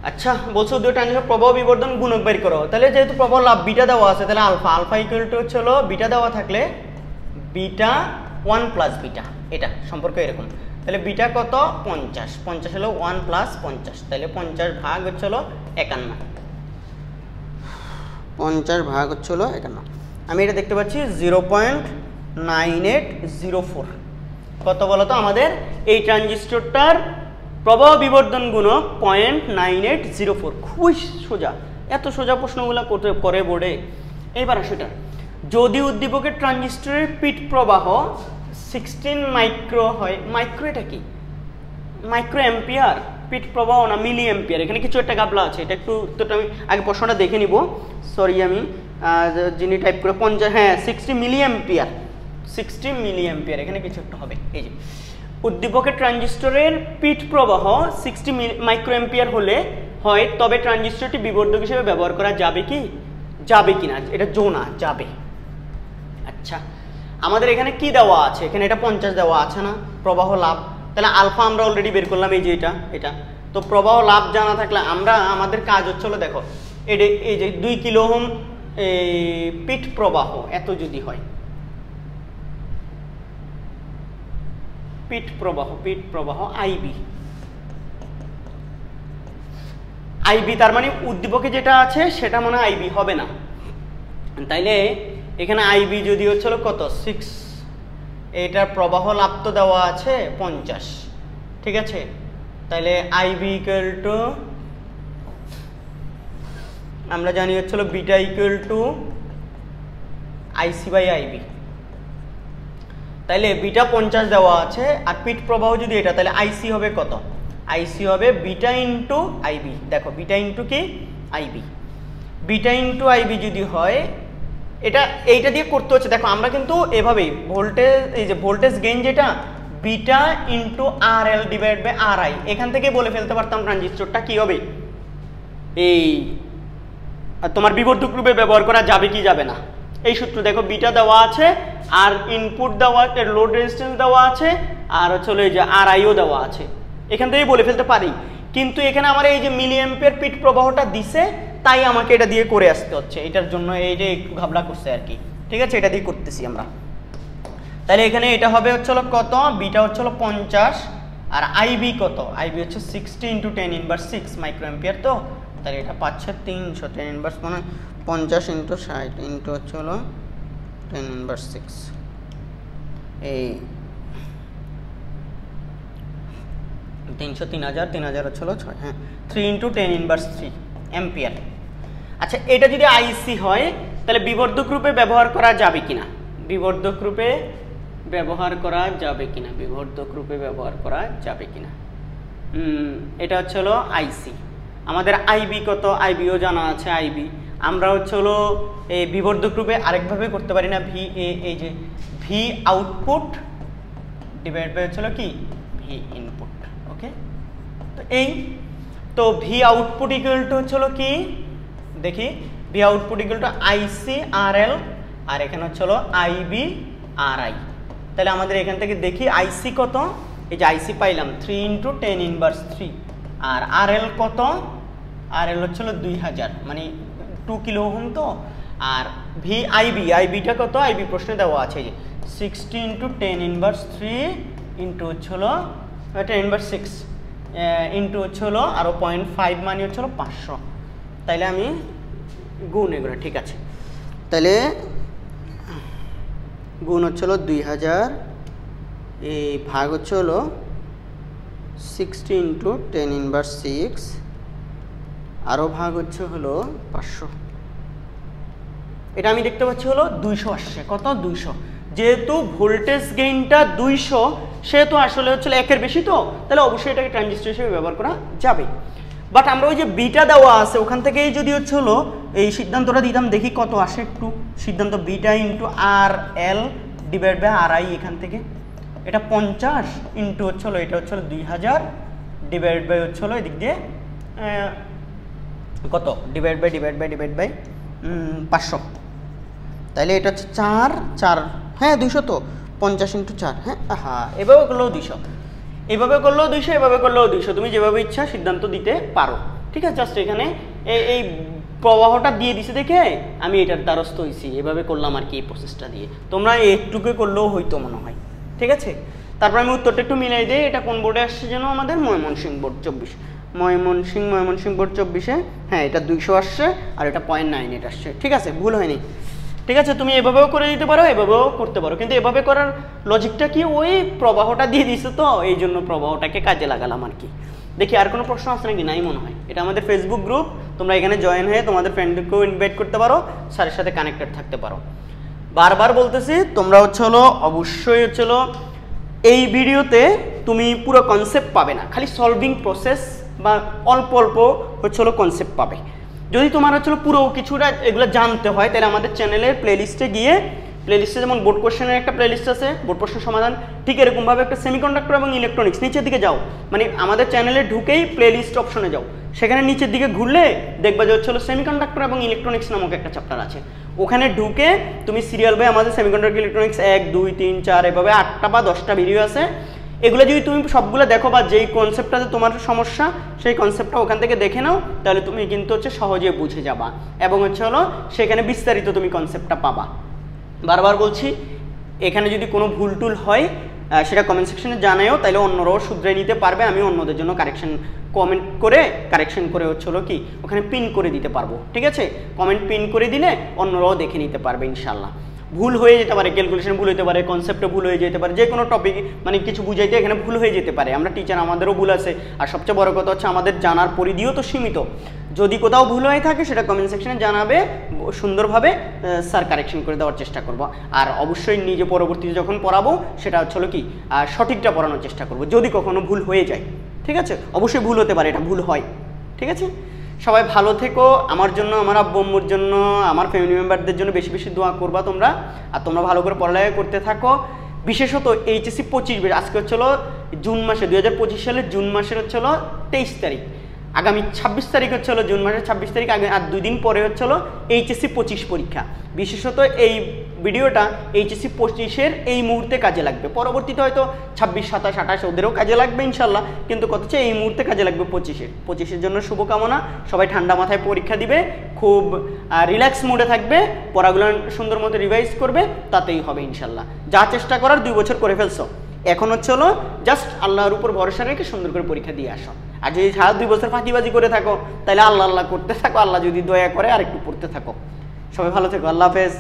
আচ্ছা বলছো দুই ট্রানজিস্টর প্রবাহ বিবর্ধন গুণক বের করো। তাহলে যেহেতু প্রবাহ লাভ বিটা দেওয়া আছে, তাহলে আলফা ইকুয়াল টু হচ্ছে হলো, বিটা দেওয়া থাকলে বিটা 1 প্লাস বিটা, এটা সম্পর্ক এরকম। তাহলে বিটা কত? 50। 50 হলো 1 প্লাস 50, তাহলে 50 ভাগ হচ্ছে হলো 51। 50 ভাগ হচ্ছে হলো 51। আমি এটা দেখতে পাচ্ছি 0.9804। কত বলো তো আমাদের এই ট্রানজিস্টরটার প্রবাহ বিবর্ধন গুণক 0.9804। খুবই সোজা, এত সোজা প্রশ্নগুলো করে বোর্ডে। এইবার সেটা যদি উদ্দীপকের ট্রানজিস্টরের পিট প্রবাহ 16 মাইক্রো হয়, মাইক্রো এটা কি? মাইক্রো অ্যাম্পিয়ার, পিট প্রবাহ না মিলি অ্যাম্পিয়ার? এখানে কিছু একটা গাবলা আছে, এটা একটু উত্তরটা আমি আগে প্রশ্নটা দেখে নিব। সরি, আমি যিনি টাইপ করে 50, হ্যাঁ 60 মিলি অ্যাম্পিয়ার, 60 মিলি অ্যাম্পিয়ার, এখানে কিছু একটা হবে। এই যে উদ্দীপকের ট্রানজিস্টরের পিট প্রবাহ 60 মাইক্রো অ্যাম্পিয়ার হলে হয়, তবে ট্রানজিস্টরটি বিবর্ধক হিসেবে ব্যবহার করা যাবে কি? যাবে কিনা, এটা জোনা যাবে। আচ্ছা আমাদের এখানে কি দেওয়া আছে? এখানে এটা 50 দেওয়া আছে না, প্রবাহ লাভ। তাহলে আলফা আমরা অলরেডি বের করলাম, এই যে এটা। তো প্রবাহ লাভ জানা থাকলে আমরা, আমাদের কাজ হচ্ছে হলো, দেখো এই যে 2 কিলো ওহম পিট প্রবাহ এত যদি হয়, পিট প্রবাহ আইবি, তার মানে উদ্দীপকে যেটা আছে সেটা মনে হয় আইবি হবে না। তাইলে এখানে আইবি যদি হচ্ছিল কত? 6। এটার প্রবাহ লাভ তো দেওয়া আছে 50, ঠিক আছে। তাইলে আইবি ইকুয়াল টু, আমরা জানি হচ্ছিল beta equal to IC by IB. তাইলে বিটা 50 দেওয়া আছে, আর পিট প্রবাহ যদি এটা, তাহলে আইসি হবে কত? আইসি হবে বিটা ইন্টু আইবি। দেখো বিটা ইন্টু কি? আইবি। বিটা ইন্টু আইবি যদি হয়, এইটা দিয়ে করতে হচ্ছে। দেখো আমরা কিন্তু এভাবেই ভোল্টেজ, এই যে ভোল্টেজ গেইন যেটা, beta into R L divide by R I, এখান থেকে বলে ফেলতে পারতাম ট্রানজিস্টরটা কি হবে, এই তোমার বিবর্ধক রূপে ব্যবহার করা যাবে কি যাবে না। এই সূত্র দেখো, বিটা দেওয়া আছে, আর ইনপুট দেওয়া, লোড রেজিস্ট্যান্স দেওয়া আছে, আর হচ্ছে এই যে আর আইও দেওয়া আছে, এখান থেকেই বলে ফেলতে পারি। কিন্তু এখানে আমার এই যে মিলি অ্যাম্পিয়ার পিট প্রবাহটা দিছে, তাই আমাকে এটা দিয়ে করে আসতে হচ্ছে। এটার জন্য এই যে একটু ঘাবলা করছে আর কি, ঠিক আছে, এটা দিয়ে করতেছি আমরা। তাহলে এখানে এটা হবে হচ্ছে কত? বিটা হচ্ছে 50, আর আইবি কত? আইবি হচ্ছে 60 ইন্টু 10 ইনভার্স 6 মাইক্রো অ্যাম্পিয়ার। তো তাহলে এটা পাচ্ছে 300, 10 ইনভার্স মানে 50 ইন্টু 60 ইন্টু হচ্ছে 10 ইনভার্স 6, এই 300, 3000 হচ্ছে 6, হ্যাঁ 3 ইন্টু 10 ইনভার্স 3 অ্যাম্পিয়ার। আচ্ছা এটা যদি আইসি হয়, তাহলে বিবর্ধক রূপে ব্যবহার করা যাবে কিনা? বিবর্ধক রূপে ব্যবহার করা যাবে কিনা? বিবর্ধক রূপে ব্যবহার করা যাবে কিনা? এটা হচ্ছে আইসি। আমাদের আইবি কত? আইবিও জানা আছে আইবি। আমরা হচ্ছে এই বিবর্ধক রূপে আরেকভাবে করতে পারি না, ভি এ, এই যে ভি আউটপুট ডিভাইড বাই হচ্ছে কি ভি ইনপুট। ওকে, তো এই তো ভি আউটপুট ইকুয়াল টু হচ্ছে কি, দেখি ভি আউটপুট ইকুয়াল টু আইসি আর এল, আর এখানে হচ্ছে আইবি আর আই। তাহলে আমাদের এখান থেকে দেখি আইসি কত, এই যে আইসি পাইলাম 3 ইন্টু 10 ইনভার্স 3, আর RL কত, RL হচ্ছিল 2000, মানে 2 কিলো ওহম তো। আর আইবিটা কত, আইবি প্রশ্নে দেওয়া আছে যে 60 × 10⁻³ ইন্টু হচ্ছিল 10⁻6 ইন্টু হচ্ছিল আরও 0.5 মানে হচ্ছিল 500। তাইলে আমি গুণ এগুলো ঠিক আছে, তাহলে গুণ হচ্ছিল 2000, এই ভাগ হচ্ছিল 60 × 10⁻6, আরও ভাগ হচ্ছে হলো 500। এটা আমি দেখতে পাচ্ছি হলো 200 আসছে। কত? 200। যেহেতু ভোল্টেজ গেইনটা 200, সেহেতু আসলে হচ্ছিল 1-এর বেশি, তো তাহলে অবশ্যই এটাকে ট্রানজিস্টর হিসেবে ব্যবহার করা যাবে। বাট আমরা ওই যে বিটা দেওয়া আছে ওখান থেকেই যদি হচ্ছে হলো এই সিদ্ধান্তটা দিতাম, দেখি কত আসে একটু। সিদ্ধান্ত beta into RL divide by RI, এখান থেকে এটা 50 ইন্টু হচ্ছে হলো এটা হচ্ছে হলো 2000 ডিভাইড বাই হচ্ছে হলো এদিক দিয়ে কত, ডিভাইড বাই 500। তাইলে এটা হচ্ছে 4, হ্যাঁ 200 তো, 50 × 4, হ্যাঁ এভাবে করলেও 200, এভাবে করলেও 200, এভাবে করলেও 200, তুমি যেভাবে ইচ্ছা সিদ্ধান্ত দিতে পারো। ঠিক আছে, জাস্ট এখানে এই প্রবাহটা দিয়ে দিছে দেখে আমি এটার দ্বারস্থ হয়েছি, এভাবে করলাম আর কি, এই প্রসেসটা দিয়ে। তোমরা এইটুকু করলেও হয়তো মনে হয়। ঠিক আছে, তারপর আমি উত্তরটা একটু মিলাই দিই। এটা কোন বোর্ডে আসছে যেন, আমাদের ময়মনসিংহ বোর্ড 24, ময়মনসিংহ বোর্ড 24-এ, হ্যাঁ এটা 200 আসছে, আর এটা 0.98 আসছে। ঠিক আছে, ভুল হয়নি। ঠিক আছে, তুমি এভাবেও করে দিতে পারো, এভাবেও করতে পারো, কিন্তু এভাবে করার লজিকটা কি, ওই প্রবাহটা দিয়ে দিছে তো এই জন্য প্রবাহটাকে কাজে লাগালাম আর কি। দেখি আর কোনো প্রশ্ন আছে নাকি, নাই মনে হয়। এটা আমাদের ফেসবুক গ্রুপ, তোমরা এখানে জয়েন হয়ে তোমাদের ফ্রেন্ডকেও ইনভাইট করতে পারো, স্যারের সাথে কানেক্টেড থাকতে পারো। বারবার বলতেছি, তোমরা হচ্ছে হলো অবশ্যই হচ্ছে হলো এই ভিডিওতে তুমি পুরো কনসেপ্ট পাবে না, খালি সলভিং প্রসেস বা অল্প অল্প হচ্ছে হলো কনসেপ্ট পাবে। যদি তোমার হচ্ছে পুরো কিছুটা এগুলো জানতে হয়, তাহলে আমাদের চ্যানেলের প্লেলিস্টে গিয়ে, প্লেলিস্টে যেমন বোর্ড কোশ্চেনের একটা প্লেলিস্ট আছে, বোর্ড প্রশ্ন সমাধান, ঠিক এরকমভাবে একটা সেমিকন্ডাক্টর এবং ইলেকট্রনিক্স, নিচের দিকে যাও, মানে আমাদের চ্যানেলে ঢুকেই প্লেলিস্ট অপশনে যাও, সেখানে নিচের দিকে ঘুরলে দেখবা যে হচ্ছে হলো সেমিকন্ডাক্টর এবং ইলেকট্রনিক্স নামক একটা চ্যাপ্টার আছে। ওখানে ঢুকে তুমি সিরিয়াল বাই আমাদের সেমিকন্ডাক্টর ইলেকট্রনিক্স 1, 2, 3, 4 এভাবে 8টা বা 10টা ভিডিও আছে। এগুলো যদি তুমি সবগুলো দেখো, বা যেই কনসেপ্টটাতে তোমার সমস্যা সেই কনসেপ্টটা ওখান থেকে দেখে নাও, তাহলে তুমি কিন্তু হচ্ছে সহজে বুঝে যাবা, এবং হচ্ছে হলো সেখানে বিস্তারিত তুমি কনসেপ্টটা পাবা। বারবার বলছি, এখানে যদি কোনো ভুল টুল হয় সেটা কমেন্ট সেকশনে জানাও, তাহলে অন্যরাও শুধরে নিতে পারবে। আমি অন্যদের জন্য কমেন্ট করে হচ্ছে হলো কি ওখানে পিন করে দিতে পারবো। ঠিক আছে, কমেন্ট পিন করে দিলে অন্যরাও দেখে নিতে পারবে ইনশাল্লাহ। ভুল হয়ে যেতে পারে, ক্যালকুলেশন ভুল হতে পারে, কনসেপ্টে ভুল হয়ে যেতে পারে, যে কোনো টপিক মানে কিছু বুঝাইতে এখানে ভুল হয়ে যেতে পারে। আমরা টিচার, আমাদেরও ভুল আছে, আর সবচেয়ে বড় কথা হচ্ছে আমাদের জানার পরিধিও তো সীমিত। যদি কোথাও ভুল হয়ে থাকে সেটা কমেন্ট সেকশনে জানাবে, সুন্দরভাবে স্যার কারেকশন করে দেওয়ার চেষ্টা করব। আর অবশ্যই নিজে পরবর্তীতে যখন পড়াবো সেটা হচ্ছে হলো কি সঠিকটা পড়ানোর চেষ্টা করব, যদি কখনো ভুল হয়ে যায়। ঠিক আছে, অবশ্যই ভুল হতে পারে, এটা ভুল হয়। ঠিক আছে, সবাই ভালো থেকো। আমার জন্য, আমার আব্বু আম্মুর জন্য, আমার ফ্যামিলি মেম্বারদের জন্য বেশি বেশি দোয়া করবা তোমরা। আর তোমরা ভালো করে পড়ালেখা করতে থাকো। বিশেষত এইচএসসি 25, আজকে হচ্ছিল জুন মাসে 2025 সালের জুন মাসের হচ্ছিল 23 তারিখ, আগামী 26 তারিখ হচ্ছিল জুন মাসের 26 তারিখ, আগে আর 2 দিন পরে হচ্ছিল এইচএসসি 25 পরীক্ষা। বিশেষত এই ভিডিওটা এইচএসসি 25-এর এই মুহূর্তে কাজে লাগবে, পরবর্তীতে হয়তো 26, 27, 28 ওদেরও কাজে লাগবে ইনশাল্লাহ, কিন্তু কত হচ্ছে এই মুহূর্তে কাজে লাগবে 25-এর জন্য শুভকামনা। সবাই ঠান্ডা মাথায় পরীক্ষা দিবে, খুব রিল্যাক্স মুডে থাকবে, পড়াগুলো সুন্দর মতো রিভাইজ করবে, তাতেই হবে ইনশাল্লাহ। যা চেষ্টা করার 2 বছর করে ফেলছো, এখন হচ্ছে হলো জাস্ট আল্লাহর উপর ভরসা রেখে সুন্দর করে পরীক্ষা দিয়ে আসো। আর যদি সারা 2 বছর ফাঁকিবাজি করে থাকো, তাহলে আল্লাহ আল্লাহ করতে থাকো, আল্লাহ যদি দয়া করে আর একটু পড়তে থাকো। সবাই ভালো থেকো, আল্লাহ হাফেজ।